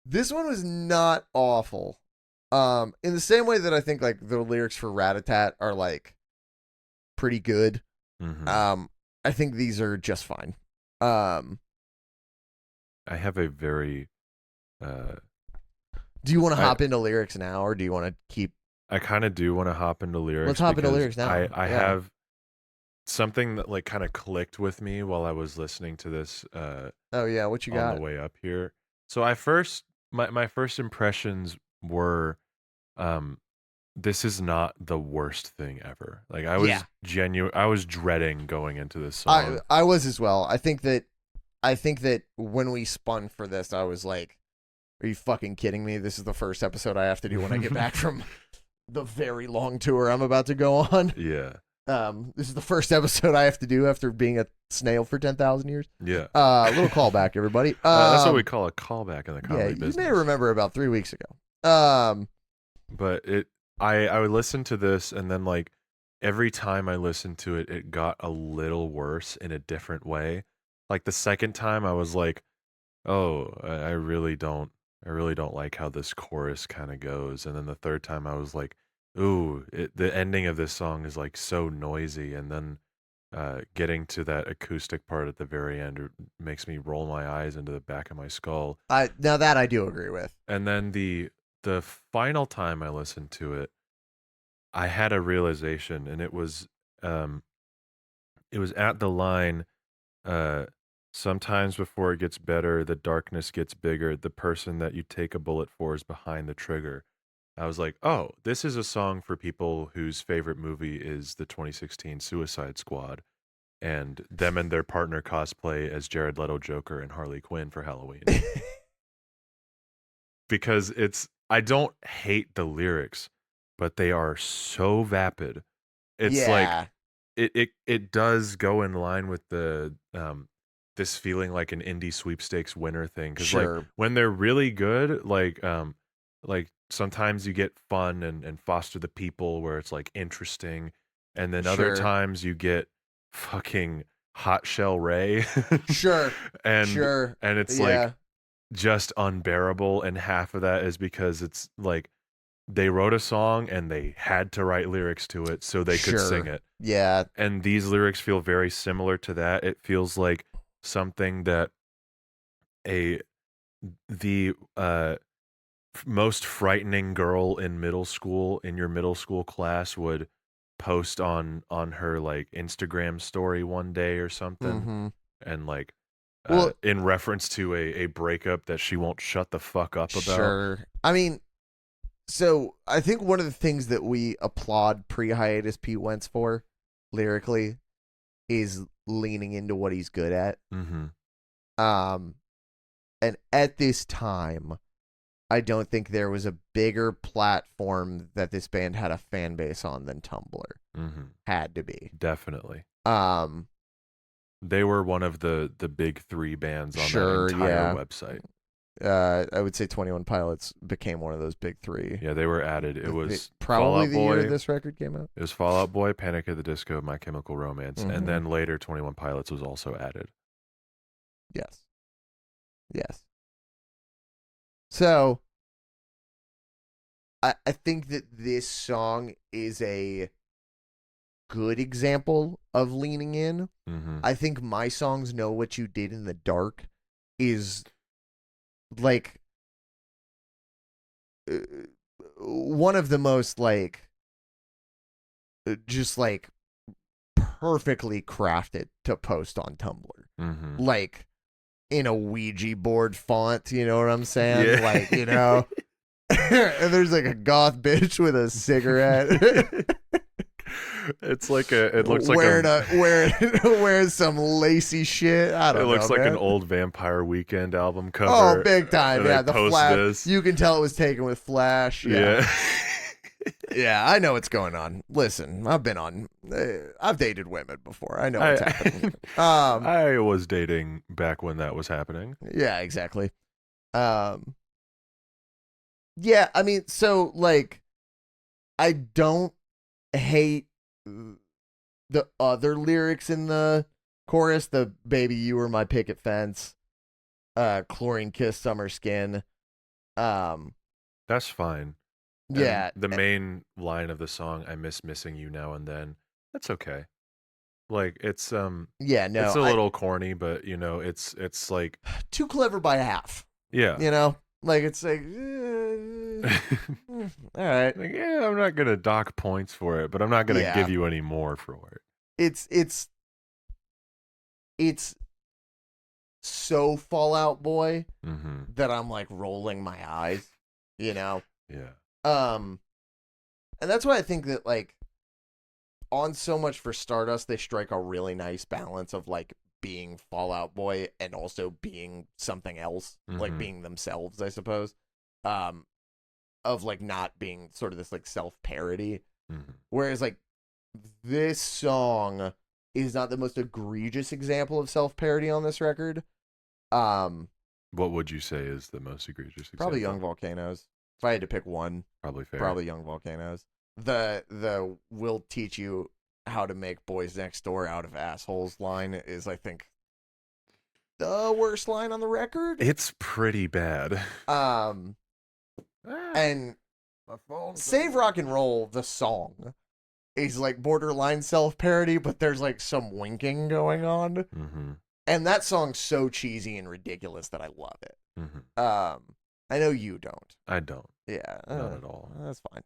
this one was not awful. In the same way that I think like the lyrics for Rat-a-Tat are like pretty good. I think these are just fine. I have a very do you want to hop into lyrics now, or do you want to keep? I kind of do want to hop into lyrics. Let's hop into lyrics now. I have something that like kind of clicked with me while I was listening to this. Oh yeah, what you got on the way up here? So my first impressions were, this is not the worst thing ever. Like I was I was dreading going into this song. I was as well. I think that when we spun for this, I was like, are you fucking kidding me? This is the first episode I have to do when I get back from the very long tour I'm about to go on. Yeah. This is the first episode I have to do after being a snail for 10,000 years. Yeah. Little callback, everybody. That's what we call a callback in the comedy Yeah, you business. may remember about 3 weeks ago. But I would listen to this, and then like every time I listened to it, it got a little worse in a different way. Like the second time, I was like, oh, I really don't like how this chorus kind of goes. And then the third time, I was like, ooh, the ending of this song is like so noisy, and then getting to that acoustic part at the very end makes me roll my eyes into the back of my skull. Now that I do agree with. And then the final time I listened to it, I had a realization, and it was at the line, sometimes before it gets better, the darkness gets bigger. The person that you take a bullet for is behind the trigger. I was like, oh, this is a song for people whose favorite movie is the 2016 Suicide Squad, and them and their partner cosplay as Jared Leto Joker and Harley Quinn for Halloween. Because I don't hate the lyrics, but they are so vapid. It's like it does go in line with the this feeling like an indie sweepstakes winner thing. Because like when they're really good, like sometimes you get fun and Foster the People where it's like interesting, and then other times you get fucking Hot Shell Ray. And it's like just unbearable, and half of that is because it's like they wrote a song and they had to write lyrics to it so they could sing it. Yeah. And these lyrics feel very similar to that. It feels like something that the most frightening girl in your middle school class would post on her like Instagram story one day or something. And like in reference to a breakup that she won't shut the fuck up about. I mean, so I think one of the things that we applaud pre-hiatus Pete Wentz for lyrically is leaning into what he's good at. And at this time, I don't think there was a bigger platform that this band had a fan base on than Tumblr. Had to be. Definitely. They were one of the big three bands on that entire website. I would say 21 Pilots became one of those big three. Yeah, they were added. It was probably the year this record came out. It was Fall Out Boy, Panic at the Disco, My Chemical Romance, and then later 21 Pilots was also added. Yes. So, I think that this song is a good example of leaning in. I think My Songs Know What You Did in the Dark is like one of the most like just like perfectly crafted to post on Tumblr. Like in a Ouija board font, you know what I'm saying? Yeah. Like, you know. And there's like a goth bitch with a cigarette. It's like it looks like wearing some lacy shit. I don't know. It looks like man. an old Vampire Weekend album cover. Oh, big time. Yeah, the flash. This. You can tell it was taken with flash. Yeah. Yeah, I know what's going on. Listen, I've dated women before. I know what's happening. I was dating back when that was happening. Yeah, exactly. Yeah, I mean, so like, I don't hate the other lyrics in the chorus. The "Baby, you were my picket fence," "Chlorine kiss summer skin." That's fine. Yeah. And the main line of the song, "I miss missing you now and then." That's okay. Like it's yeah, no, it's a little corny, but you know, it's like too clever by half. Yeah. You know, like it's like all right. Like, yeah, I'm not gonna dock points for it, but I'm not gonna give you any more for it. It's so Fall Out Boy Mm-hmm. that I'm like rolling my eyes, you know. Yeah. And that's why I think that like on So Much for Stardust, they strike a really nice balance of like being Fall Out Boy and also being something else, like being themselves, I suppose. Of like not being sort of this like self-parody. Whereas like this song is not the most egregious example of self-parody on this record. What would you say is the most egregious example? Probably Young Volcanoes. If I had to pick one, Probably fair. probably Young Volcanoes. The "We'll teach you how to make boys next door out of assholes" line is, I think, the worst line on the record. It's pretty bad. And Save Rock and Roll, the song, is like borderline self-parody, but there's like some winking going on. Mm-hmm. And that song's so cheesy and ridiculous that I love it. Mm-hmm. I know you don't. I don't. Yeah. Not at all. That's fine.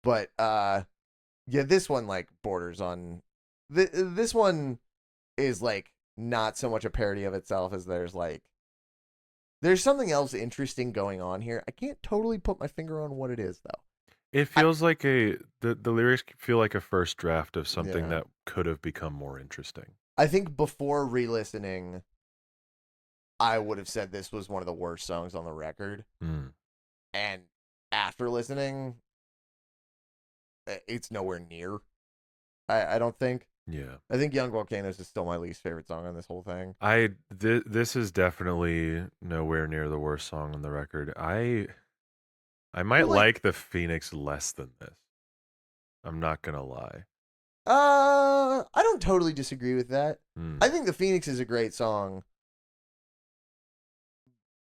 But yeah, this one like borders on this one is like not so much a parody of itself as there's something else interesting going on here. I can't totally put my finger on what it is though. It feels like the lyrics feel like a first draft of something Yeah. that could have become more interesting. I think before re-listening, I would have said this was one of the worst songs on the record. Mm. And after listening, it's nowhere near. I don't think. Yeah. I think Young Volcanoes is still my least favorite song on this whole thing. This is definitely nowhere near the worst song on the record. I might Well, like the Phoenix less than this. I'm not gonna lie. I don't totally disagree with that. Mm. I think The Phoenix is a great song.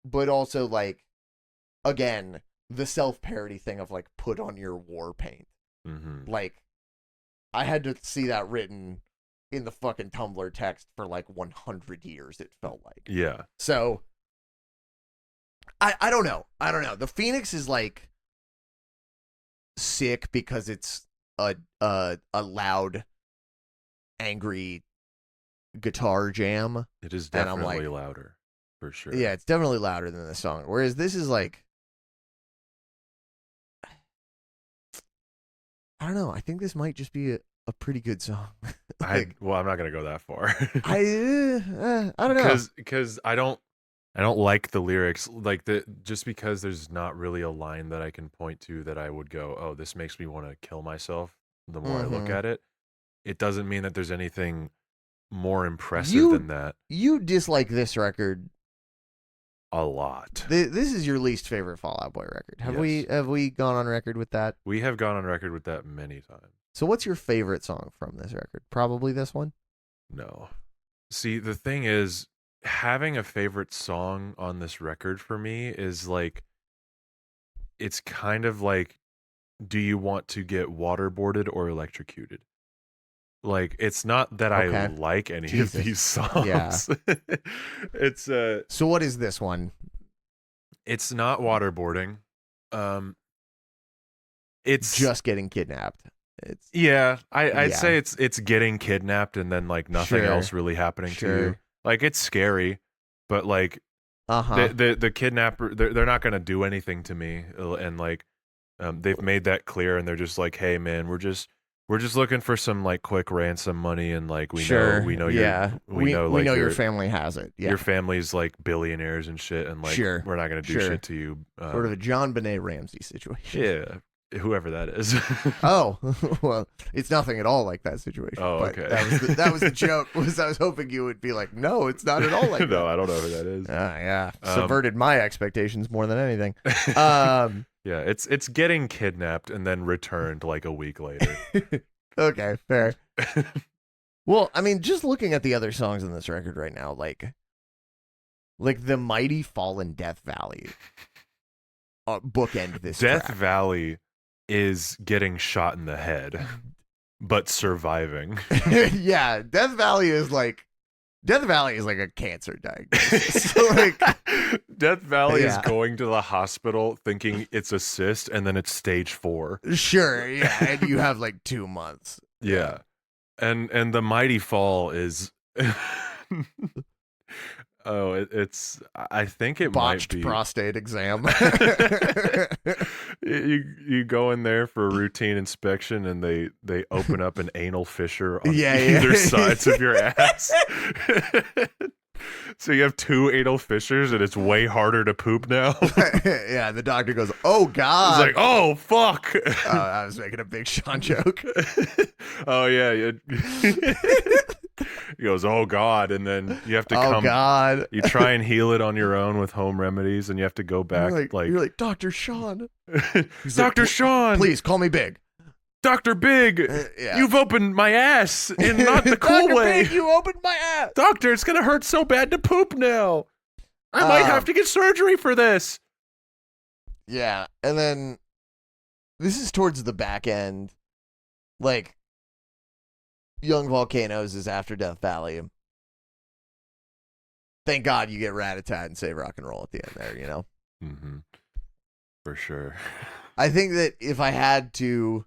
But also, like, again, the self-parody thing of, like, put on your war paint. Mm-hmm. Like, I had to see that written in the fucking Tumblr text for, like, 100 years, it felt like. Yeah. So, I don't know. I don't know. The Phoenix is, like, sick because it's a loud, angry guitar jam. It is And I'm definitely like- louder, for sure. Yeah, it's definitely louder than the song. Whereas this is like, I don't know. I think this might just be a pretty good song. Like, I'm not gonna go that far. I don't know. Because I don't like the lyrics. Like just because there's not really a line that I can point to that I would go, oh, this makes me want to kill myself. The more I look Mhm. at it, it doesn't mean that there's anything more impressive You- than that. You dislike this record. A lot. This is your least favorite Fall Out Boy record. Have we gone on record with that? We have gone on record with that many times. So what's your favorite song from this record? Probably this one. No. See, the thing is, having a favorite song on this record for me is like, it's kind of like, do you want to get waterboarded or electrocuted? Like, it's not that I Okay. like any Jesus. of these songs. Yeah. It's So what is this one? it's not waterboarding. It's Just getting kidnapped. It's yeah. I'd Yeah. say it's getting kidnapped and then like nothing Sure. else really happening to you. Sure. Like, it's scary, but like uh-huh. the kidnapper, they're not gonna do anything to me, and like they've made that clear, and they're just like, hey man, we're just looking for some like quick ransom money, and like we know yeah. we know we like know your your family has it. Yeah. your family's like billionaires and shit, and like Sure. we're not gonna do Sure. shit to you. Sort of a John Benet Ramsey situation. Yeah, whoever that is. Oh, well, it's nothing at all like that situation. Oh, but okay. That was the joke. Was I was hoping you would be like, no, it's not at all like that. No, I don't know who that is. Yeah. Um, Subverted my expectations more than anything. Yeah, it's getting kidnapped and then returned like a week later. Okay, fair. Well, I mean, just looking at the other songs in this record right now, like the Mighty Fallen Death Valley bookend this Death track. Valley is getting shot in the head, but surviving. Yeah, Death Valley is like a cancer diagnosis. So, like, Death Valley is Yeah. going to the hospital thinking it's a cyst, and then it's stage 4. sure, yeah, and you have like 2 months. Yeah, and the Mighty Fall is. Oh, it's. I think it Botched might be. prostate exam. You go in there for a routine inspection, and they open up an anal fissure on Yeah, either yeah. sides of your ass. So you have two anal fissures, and it's way harder to poop now. Yeah, the doctor goes, "Oh It's God!" like, oh fuck. I was making a big Sean joke. Oh yeah. He goes, oh God, and then you have to Oh come. God! You try and heal it on your own with home remedies, and you have to go back You're like Dr. Sean. He's like, Dr. Sean, please call me Big. Dr. Big, Yeah. you've opened my ass in not the cool Dr. way. Big, you opened my ass. Doctor, it's gonna hurt so bad to poop now. I might have to get surgery for this. Yeah, and then this is towards the back end. Like, Young Volcanoes is After Death Valley. Thank God you get Rat-a-tat and Save Rock and Roll at the end there, you know? Mm-hmm. For sure. I think that if I had to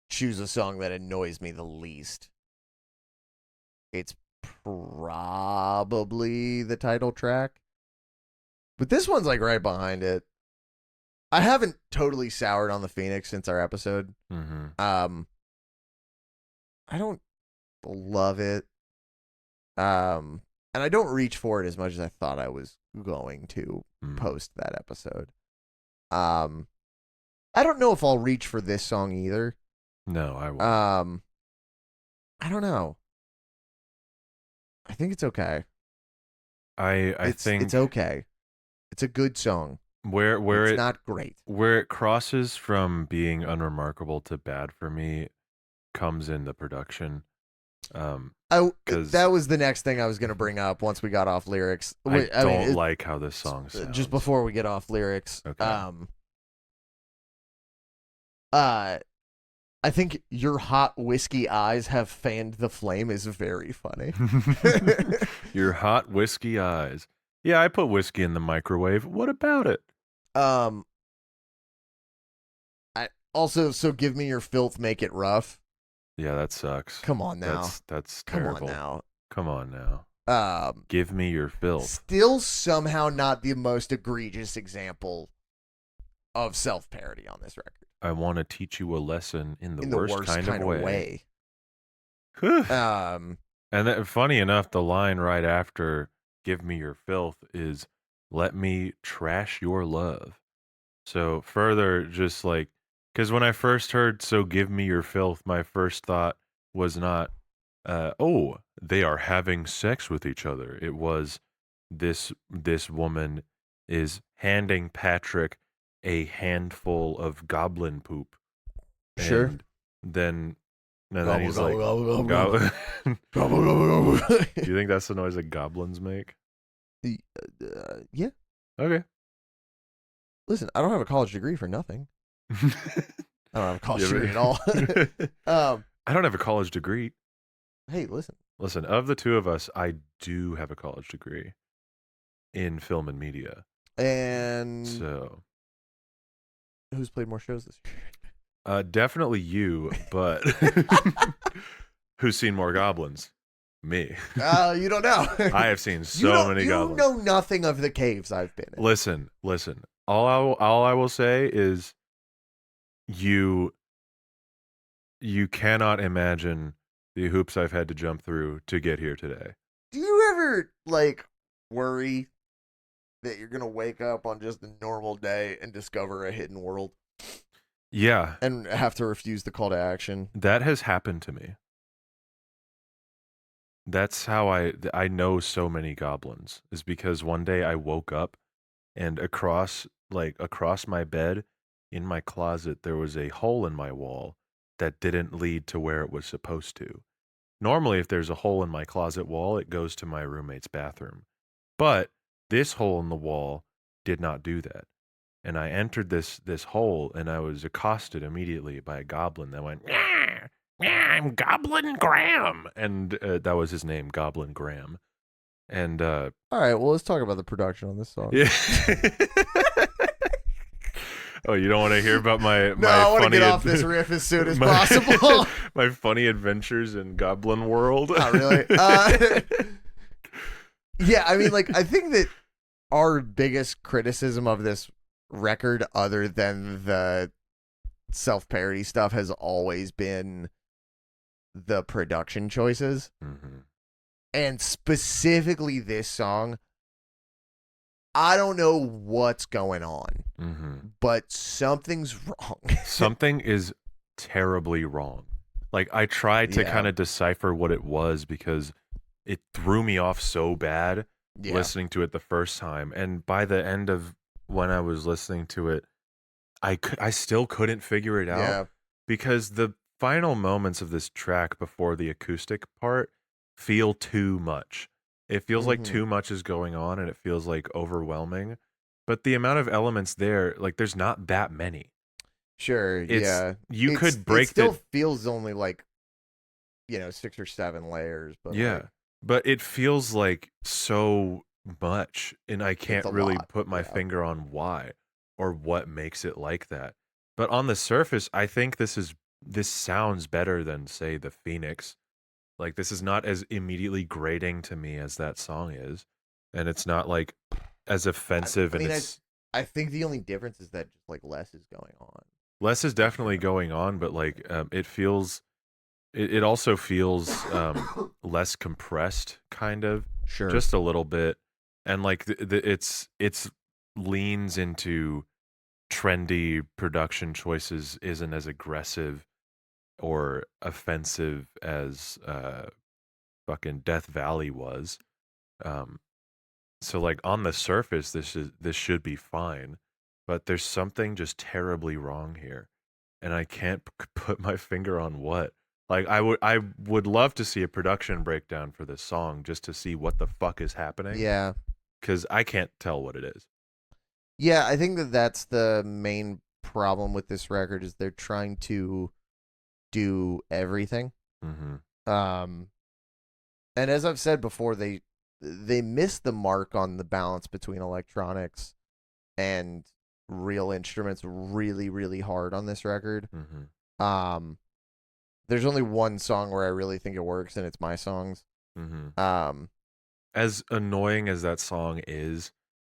choose a song that annoys me the least, it's probably the title track. But this one's like right behind it. I haven't totally soured on the Phoenix since our episode. Mm-hmm. I don't love it. And I don't reach for it as much as I thought I was going to post that episode. I don't know if I'll reach for this song either. No, I won't. I don't know. I think it's okay. I think it's okay. It's a good song. Where it's not great. Where it crosses from being unremarkable to bad for me comes in the production. That was the next thing I was going to bring up once we got off lyrics. I don't like how this song sounds. Just before we get off lyrics, okay. I think your hot whiskey eyes have fanned the flame is very funny. Your hot whiskey eyes. Yeah, I put whiskey in the microwave. What about it? I also, so give me your filth, make it rough. Yeah, that sucks. Come on now. That's terrible. Come on now. Give me your filth. Still somehow not the most egregious example of self-parody on this record. I want to teach you a lesson in the worst kind of way. And then, funny enough, the line right after "Give me your filth" is "Let me trash your love." So further, just like, because when I first heard "So give me your filth," my first thought was not, "Oh, they are having sex with each other." It was, this woman is handing Patrick a handful of goblin poop. Sure. And then he's like, gobble, do gobble. you think that's the noise that goblins make? Yeah. Okay. Listen, I don't have a college degree for nothing. I don't have a college degree at all. I don't have a college degree. Hey, listen, of the two of us, I do have a college degree in film and media. And so, who's played more shows this year? Definitely you, but who's seen more goblins? Me. You don't know. I have seen so many goblins. You know nothing of the caves I've been in. Listen. All I will say is, you cannot imagine the hoops I've had to jump through to get here today. Do you ever worry that you're gonna wake up on just a normal day and discover a hidden world? Yeah. And have to refuse the call to action? That has happened to me. That's how I know so many goblins, is because one day I woke up and across my bed in my closet there was a hole in my wall that didn't lead to where it was supposed to. Normally, if there's a hole in my closet wall, it goes to my roommate's bathroom. But this hole in the wall did not do that. And I entered this hole, and I was accosted immediately by a goblin that went, "Yeah, I'm Goblin Graham." And that was his name, Goblin Graham. And all right, well, let's talk about the production on this song. Yeah. Oh, you don't want to hear about my no, I want to get off this riff as soon as possible. My funny adventures in Goblin World. Not really. Yeah, I mean, I think that our biggest criticism of this record, other than the self-parody stuff, has always been the production choices. Mm-hmm. And specifically this song, I don't know what's going on, but something's wrong. Something is terribly wrong. Like, I tried to kind of decipher what it was because it threw me off so bad listening to it the first time. And by the end of when I was listening to it, I still couldn't figure it out because the final moments of this track before the acoustic part feel too much. It feels like too much is going on and it feels like overwhelming. But the amount of elements there, like, there's not that many. Sure, You could break it. Still feels only like, 6 or 7 layers, but but it feels like so much, and I can't really put my finger on why or what makes it like that. But on the surface, I think this sounds better than, say, the Phoenix. Like, this is not as immediately grating to me as that song is, and it's not like as offensive. I think the only difference is that just like less is going on. Less is definitely going on, but like it also feels less compressed, kind of, sure, just a little bit, and like it's leans into trendy production choices isn't as aggressive or offensive as fucking Death Valley was. So like on the surface, this should be fine, but there's something just terribly wrong here, and I can't put my finger on what. Like, I would love to see a production breakdown for this song just to see what the fuck is happening. Yeah, because I can't tell what it is. Yeah, I think that's the main problem with this record is they're trying to do everything. And as I've said before, they miss the mark on the balance between electronics and real instruments really, really hard on this record. There's only one song where I really think it works, and it's My Songs. As annoying as that song is,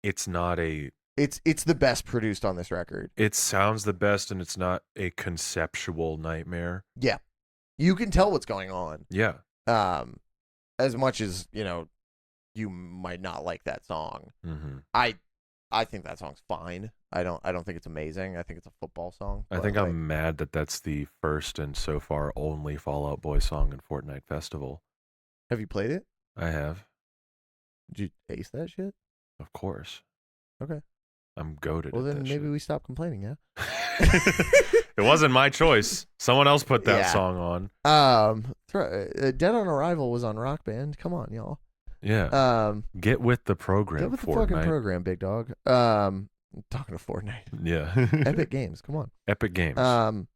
it's not a... It's the best produced on this record. It sounds the best, and it's not a conceptual nightmare. Yeah. You can tell what's going on. Yeah. As much as, you might not like that song. I think that song's fine. I don't think it's amazing. I think it's a football song. I think I'm mad that that's the first and so far only Fall Out Boy song in Fortnite Festival. Have you played it? I have. Did you ace that shit? Of course. Okay. I'm goated. Well, then maybe we stop complaining, yeah? It wasn't my choice. Someone else put that song on. Dead on Arrival was on Rock Band. Come on, y'all. Yeah. Get with the program. Get with the fucking program, big dog. I'm talking to Fortnite. Yeah. Epic Games. Come on. Epic Games.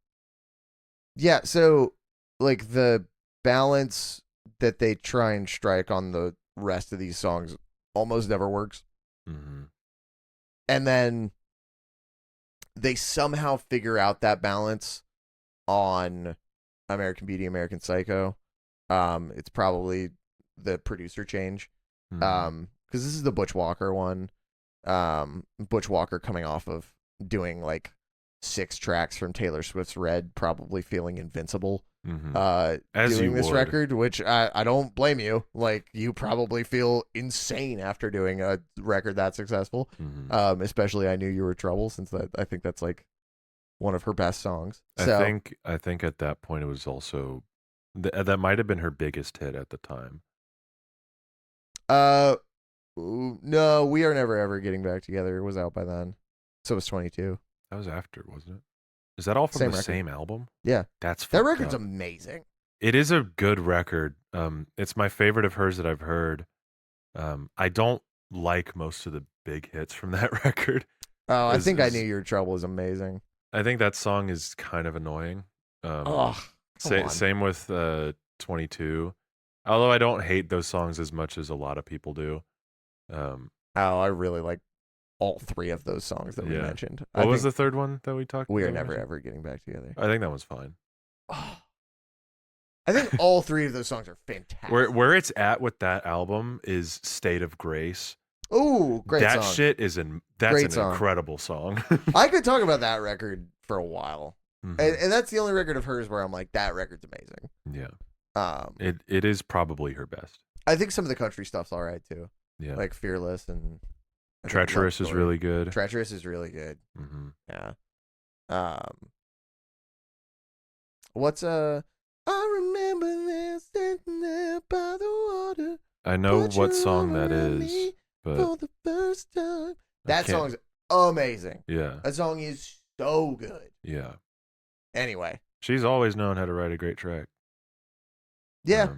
Yeah. So, like, the balance that they try and strike on the rest of these songs almost never works. And then they somehow figure out that balance on American Beauty, American Psycho. It's probably the producer change. Because this is the Butch Walker one. Butch Walker coming off of doing like 6 tracks from Taylor Swift's Red, probably feeling invincible. As doing you this would. record, which I don't blame you. Like, you probably feel insane after doing a record that successful. Especially I Knew You Were Trouble, since I think that's like one of her best songs. So, I think at that point it was also that might have been her biggest hit at the time. No, We Are Never Ever Getting Back Together was out by then, so it was 22. That was after, wasn't it? Is that all from the same album? Yeah. That's that record's up. Amazing. It is a good record. It's my favorite of hers that I've heard. I don't like most of the big hits from that record. Oh, I think I Knew You Were Trouble is amazing. I think that song is kind of annoying. Same with 22. Although I don't hate those songs as much as a lot of people do. I really like all 3 of those songs that we mentioned. What was the third one that we talked about? We Are Never Ever Getting Back Together. I think that one's fine. I think all 3 of those songs are fantastic. Where it's at with that album is State of Grace. Oh, great that song. Shit is that's an incredible song. I could talk about that record for a while. And that's the only record of hers where I'm like, that record's amazing. Yeah. It is probably her best. I think some of the country stuff's all right too. Yeah. Like Fearless and I think Treacherous Love is Story. really good. Treacherous is really good. Mm-hmm. Yeah. What's I remember this sitting there by the water. I know Put what your song arm that around is, me but for the first time. That can't- song's amazing. yeah, That song is so good. yeah. Anyway, She's always known how to write a great track. yeah,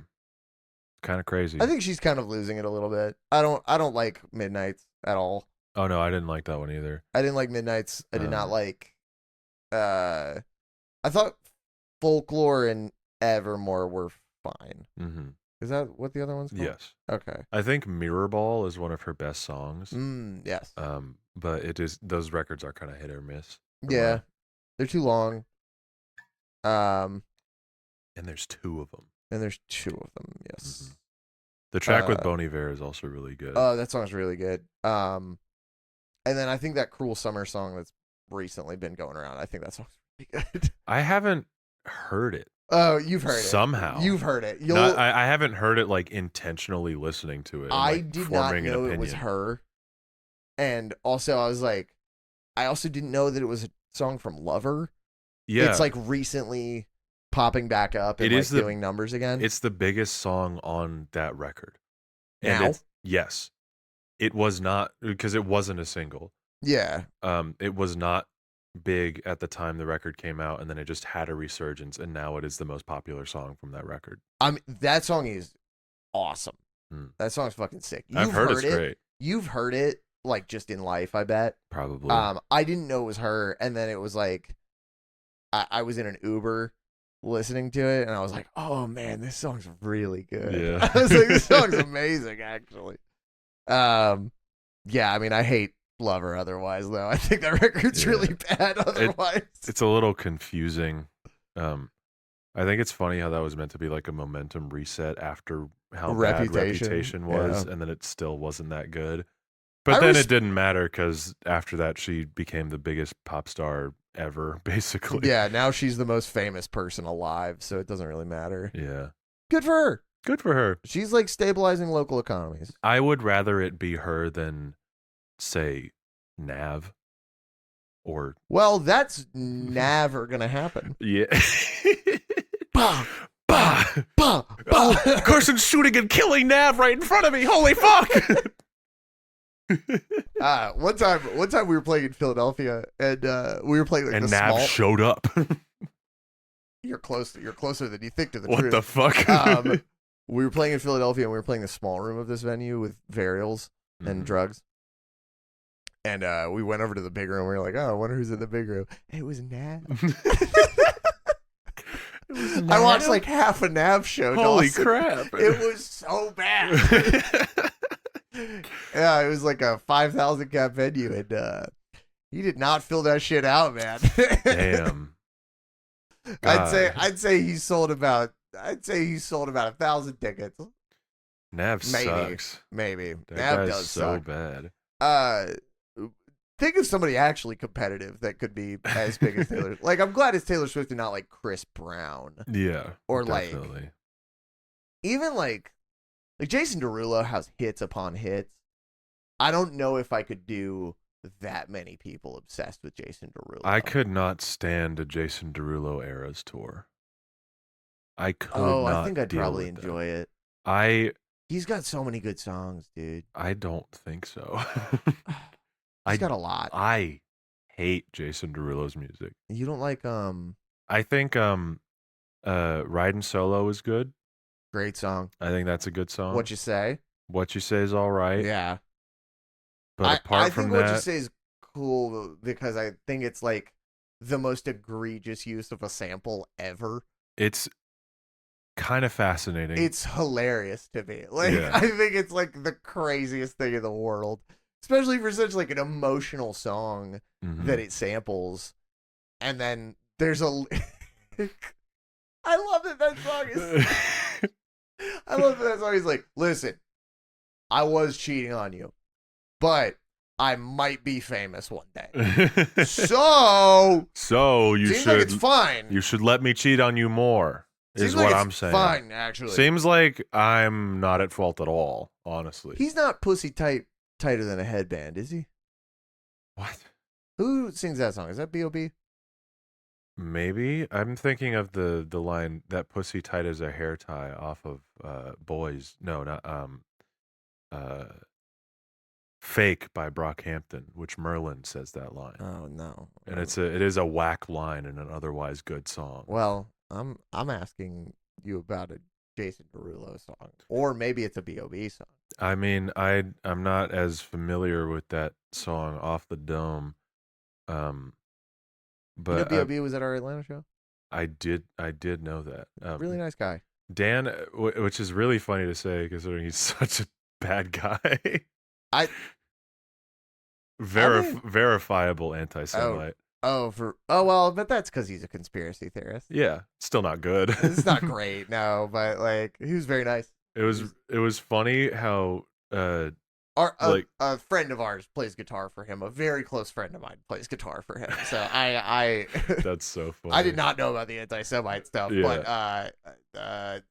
Kind of crazy. I think she's kind of losing it a little bit. I don't like Midnights at all. Oh no, I didn't like that one either. I didn't like Midnights. I did not like. I thought Folklore and Evermore were fine. Mm-hmm. Is that what the other one's called? Yes. Okay. I think Mirror Ball is one of her best songs. Yes. But it is those records are kind of hit or miss. Yeah, they're too long. And there's two of them. And there's two of them. Yes. Mm-hmm. The track with Bon Iver is also really good. Oh, that song's really good. And then I think that Cruel Summer song that's recently been going around. I think that song's really good. I haven't heard it. Oh, you've heard it somehow. You've heard it. I haven't heard it like intentionally listening to it. I did not know it was her. And also, I was like, I also didn't know that it was a song from Lover. Yeah, it's like recently popping back up and like doing numbers again. It's the biggest song on that record. Now? Yes, it was not because it wasn't a single. Yeah. It was not big at the time the record came out, and then it just had a resurgence, and now it is the most popular song from that record. That song is awesome. That song's fucking sick. I've heard it's great. You've heard it like just in life, I bet. Probably. I didn't know it was her, and then it was like I was in an Uber listening to it, and I was like, oh man, this song's really good. Yeah. I was like, this song's amazing, actually. Yeah, I mean, I hate Lover otherwise, though. I think that record's really bad otherwise. It's a little confusing. I think it's funny how that was meant to be like a momentum reset after how bad Reputation was, and then it still wasn't that good. But then it didn't matter because after that, she became the biggest pop star ever, basically. Yeah, now she's the most famous person alive, so it doesn't really matter. Yeah. Good for her. Good for her. She's like stabilizing local economies. I would rather it be her than, say, Nav. Or well, that's never gonna happen. Yeah. Bah, bah, bah, bah. Oh, Carson's shooting and killing Nav right in front of me. Holy fuck! One time we were playing in Philadelphia, and we were playing like and the Nav small. showed up. You're closer than you think to the truth. What the fuck? We were playing in Philadelphia, and we were playing the small room of this venue with varials and drugs. And we went over to the big room. We were like, oh, I wonder who's in the big room. It was Nav. I watched like half a Nav show. Holy Dawson. Crap. It was so bad. Yeah, it was like a 5,000 cap venue, and he did not fill that shit out, man. Damn. I'd say he sold about 1,000 tickets. Nav sucks. Maybe. That Nav guy's does so suck. bad. Think of somebody actually competitive that could be as big as Taylor. Like, I'm glad it's Taylor Swift and not like Chris Brown. Yeah. Or definitely. like even like Jason Derulo has hits upon hits. I don't know if I could do that many people obsessed with Jason Derulo. I could not stand a Jason Derulo Eras tour. I could not. I think I'd probably enjoy it. He's got so many good songs, dude. I don't think so. He's got a lot. I hate Jason Derulo's music. You don't like I think Riding Solo is good. Great song. I think that's a good song. What You Say? What You Say is all right. Yeah. But apart from that, What You Say is cool because I think it's like the most egregious use of a sample ever. It's kind of fascinating. It's hilarious to me. Like, yeah. I think it's like the craziest thing in the world, especially for such like an emotional song that it samples. And then there's a I love that song is I love that song is like, listen, I was cheating on you, but I might be famous one day. So you seems should like it's fine. You should let me cheat on you more. is Seems like what it's I'm saying. fine, actually. Seems like I'm not at fault at all, honestly. He's not pussy tighter than a headband, is he? What? Who sings that song? Is that B.O.B.? Maybe I'm thinking of the line that pussy tight as a hair tie off of Boys. No, not uh Fake by Brockhampton, which Merlin says that line. Oh no. And it is a whack line in an otherwise good song. Well, I'm asking you about a Jason Derulo song, or maybe it's a B.O.B. song. I mean, I'm not as familiar with that song off the dome. You know But B.O.B. was at our Atlanta show. I did know that. Really nice guy. Dan, which is really funny to say considering he's such a bad guy. I mean- Verifiable anti-Semite. Oh well, but that's because he's a conspiracy theorist. Yeah, still not good. It's not great, no, but like he was very nice. It was funny how A friend of ours plays guitar for him. A very close friend of mine plays guitar for him. So I that's so funny. I did not know about the anti-Semite stuff, Yeah. but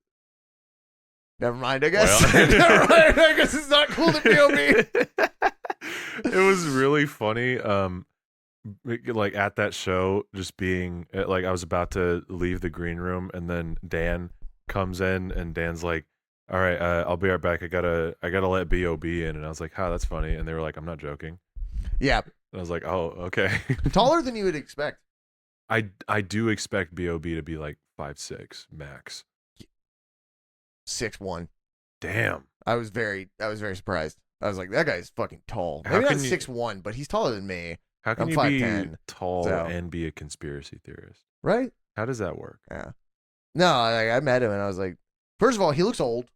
never mind. I guess Well- never mind. I guess it's not cool to B.O.B. It was really funny. Like at that show, just being like I was about to leave the green room, and then Dan comes in, and Dan's like, "All right, I'll be right back. I gotta let B.O.B. in," and I was like, "How? That's funny." And they were like, "I'm not joking." Yeah, And I was like, "Oh, okay." taller than you would expect. I do expect B.O.B. to be like 5'6" max. 6'1". Damn. I was very surprised. I was like, that guy's fucking tall. How Maybe not can you- 6'1", but he's taller than me, How can I'm you 5'10", be tall so- and be a conspiracy theorist? right? How does that work? Yeah. No, I met him and I was like, first of all, he looks old.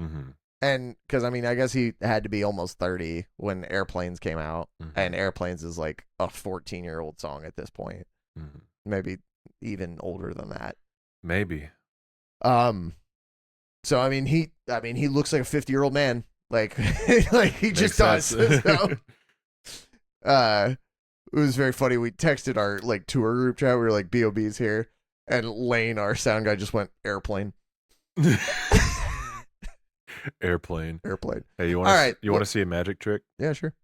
Mm-hmm. And because, I mean, I guess he had to be almost 30 when Airplanes came out. Mhm. And Airplanes is like a 14-year-old song at this point. Mm-hmm. Maybe even older than that. Maybe. So, I mean, he looks like a 50-year-old man. Like, like he just Makes does. sense. So, it was very funny. We texted our like tour group chat. We were like, B.O.B.'s here. And Lane, our sound guy, just went Airplane. Airplane. Airplane. Hey, you All want right, to see a magic trick? Yeah, sure.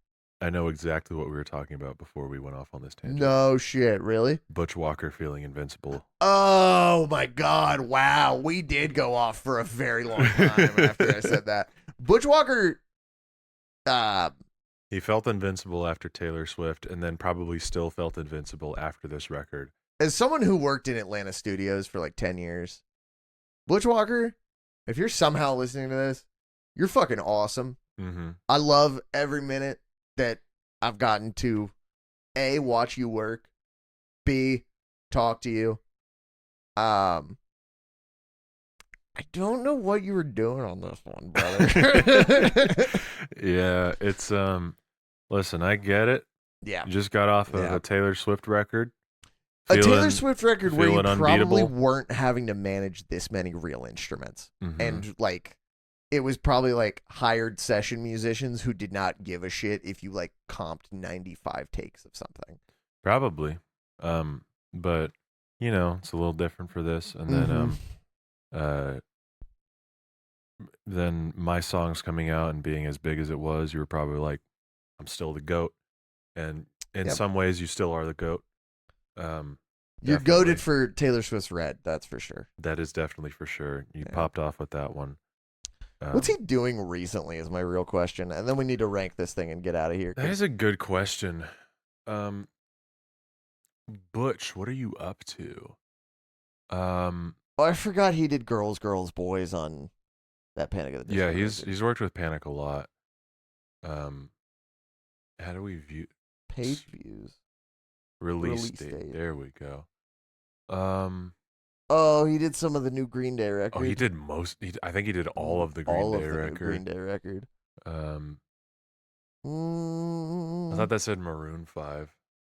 I know exactly what we were talking about before we went off on this tangent. No shit, really? Butch Walker feeling invincible. Oh my god, wow. We did go off for a very long time after I said that. Butch Walker He felt invincible after Taylor Swift, and then probably still felt invincible after this record. as someone who worked in Atlanta studios for like 10 years, Butch Walker, if you're somehow listening to this, you're fucking awesome. Mm-hmm. I love every minute that I've gotten to A, watch you work, B, talk to you. I don't know what you were doing on this one, brother. Yeah, it's listen, I get it. Yeah. You just got off of Yeah. a Taylor Swift record. A Taylor Feeling- Swift record where you feeling probably unbeatable. weren't having to manage this many real instruments. Mhm. And like it was probably like hired session musicians who did not give a shit if you like comped 95 takes of something. Probably. But you know, it's a little different for this. And then my song's coming out and being as big as it was, you were probably like, I'm still the GOAT. And in Yep. some ways you still are the GOAT. You're Definitely. goated for Taylor Swift's Red, that's for sure. That is definitely for sure. You Yeah. popped off with that one. What's he doing recently is my real question. And then we need to rank this thing and get out of here. That is a good question. Butch, what are you up to? Oh, I forgot he did Girls, Girls, Boys on that Panic at the Disco. Yeah, record. he's worked with Panic a lot. How do we view Page views. release Release date? date. There we go. Oh, he did some of the new Green Day record. Oh, he did most. I think he did all of the Green all Day of the new record. Green Day record. I Mm, thought that said Maroon 5.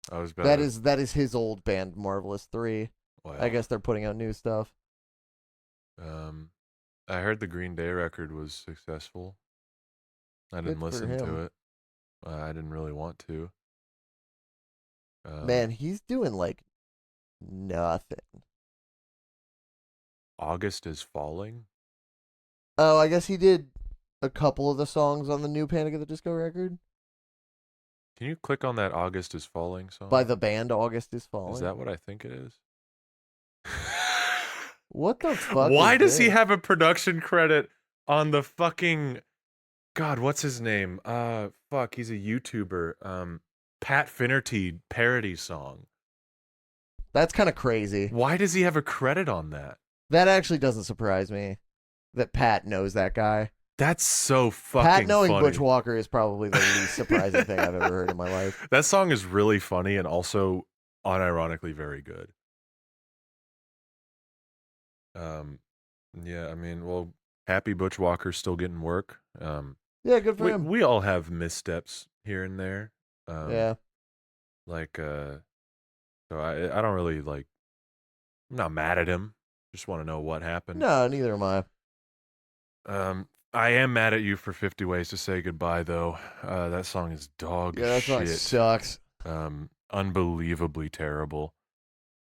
I was that is his old band, Marvelous 3. Wow. I guess they're putting out new stuff. I heard the Green Day record was successful. I didn't Good for listen to him. it. I didn't really want to. Man, he's doing like nothing. August is Falling. Oh, I guess he did a couple of the songs on the new Panic at the Disco record Can you click on that August is Falling by song? the band August is Falling. Is that what I think it is? What the fuck Why is does he this? have a production credit on the fucking God, what's his name? Fuck, he's a YouTuber. Pat Finnerty parody song. That's kind of crazy. Why does he have a credit on that? That actually doesn't surprise me that Pat knows that guy. That's so fucking Pat knowing funny. Butch Walker is probably the least surprising thing I've ever heard in my life. That song is really funny and also unironically very good. Yeah, I mean, well, happy Butch Walker's still getting work. Yeah, good for him. We all have missteps here and there. Yeah. Like, so I don't really like. I'm not mad at him. Just want to know what happened. No, neither am I. I am mad at you for 50 Ways to Say Goodbye, though. That song is dog Yeah, that song shit. sucks. Unbelievably terrible.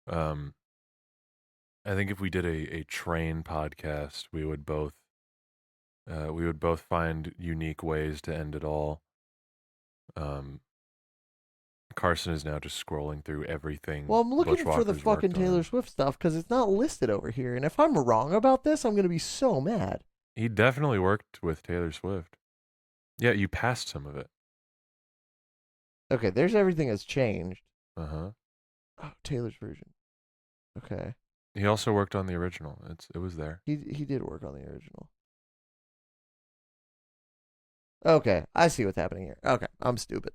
I think if we did a train podcast, we would both find unique ways to end it all. Carson is now just scrolling through everything. Well, I'm looking Butch for the Walker's fucking worked on. Taylor Swift stuff because it's not listed over here. And if I'm wrong about this, I'm going to be so mad. He definitely worked with Taylor Swift. Yeah, you passed some of it. Okay, there's everything has changed. Uh-huh. Oh, Taylor's version. Okay. He also worked on the original. It was there. He did work on the original. Okay, I see what's happening here. Okay, I'm stupid.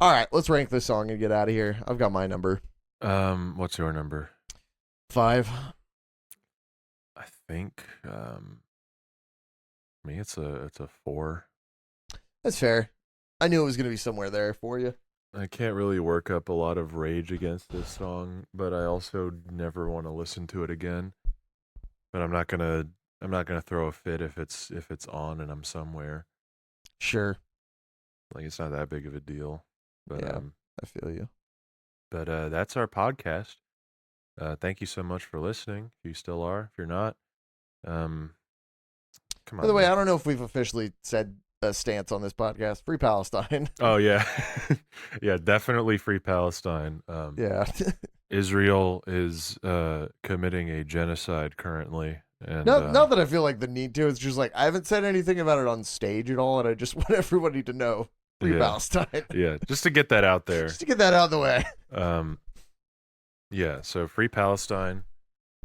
All right, let's rank this song and get out of here. I've got my number. What's your number? 5. I think me it's a 4. That's fair. I knew it was going to be somewhere there for you. I can't really work up a lot of rage against this song, but I also never want to listen to it again. But I'm not gonna throw a fit if it's on and I'm somewhere. Sure. Like it's not that big of a deal. But Yeah. I feel you. But that's our podcast. Thank you so much for listening. If you still are, if you're not, come on. By the way, man. I don't know if we've officially said a stance on this podcast. Free Palestine. Oh yeah, yeah, definitely free Palestine. Yeah. Israel is committing a genocide currently, and Not that I feel like the need to. It's just like I haven't said anything about it on stage at all, and I just want everybody to know free Yeah. Palestine. yeah, just to get that out there. Just to get that out of the way. Yeah, so free Palestine.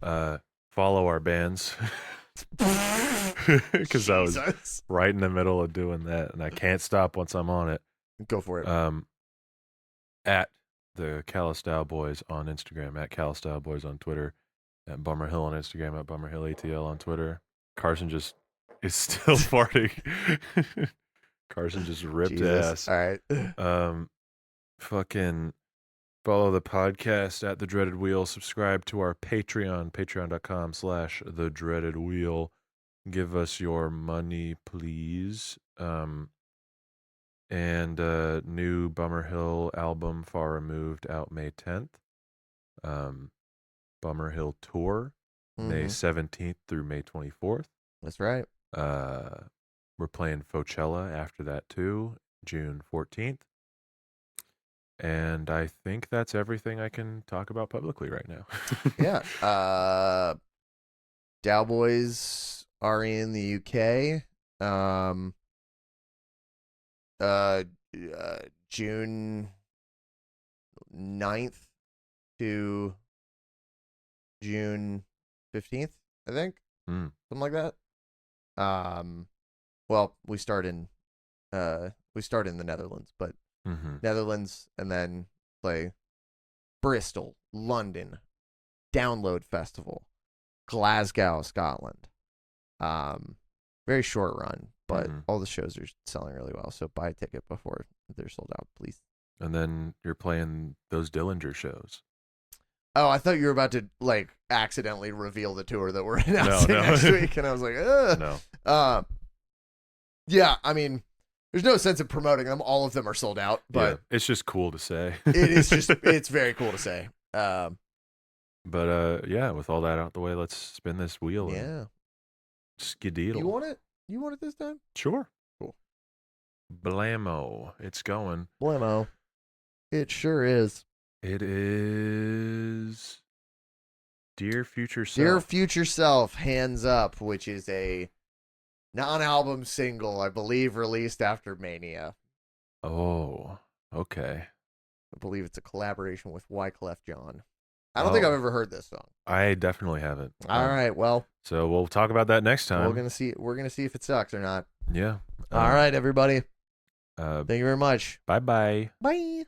Follow our bands because I was Jesus. right in the middle of doing that, and I can't stop once I'm on it. Go for it. At the Calistyle Boys on Instagram, at Calistyle Boys on Twitter, at Bummer Hill on Instagram, at Bummer Hill ATL on Twitter. Carson just is still farting. Carson just ripped Jesus. ass. All right. Fucking follow the podcast at The Dreaded Wheel. Subscribe to our Patreon, patreon.com/The Dreaded Wheel. Give us your money, please. And new Bummer Hill album, Far Removed, out May 10th. Bummer Hill Tour, May 17th through May 24th. That's right. We're playing Coachella after that too, June 14th. And I think that's everything I can talk about publicly right now. Yeah. Cowboys are in the UK. June 9th to June 15th, I think. Something like that. Well, we start in the Netherlands, but Netherlands, and then play Bristol, London, Download Festival, Glasgow, Scotland. Very short run, but all the shows are selling really well. So buy a ticket before they're sold out, please. And then you're playing those Dillinger shows. Oh, I thought you were about to like accidentally reveal the tour that we're announcing No. next week, and I was like, ugh. No. Yeah, I mean, there's no sense in promoting them. All of them are sold out, but yeah, it's just cool to say. it is just, it's very cool to say. But yeah, with all that out the way, let's spin this wheel and Yeah. skedaddle. You want it? You want it this time? Sure. Cool. Blammo. It's going. Blammo. It sure is. It is Dear Future Self. Dear Future Self, Hands Up, which is a non-album single, I believe, released after Mania. Oh, okay. I believe it's a collaboration with Wyclef Jean. I don't think I've ever heard this song. I definitely haven't. All right, well, So we'll talk about that next time. we're gonna see if it sucks or not. Yeah. All right, everybody. Bye Thank you very much. bye. Bye.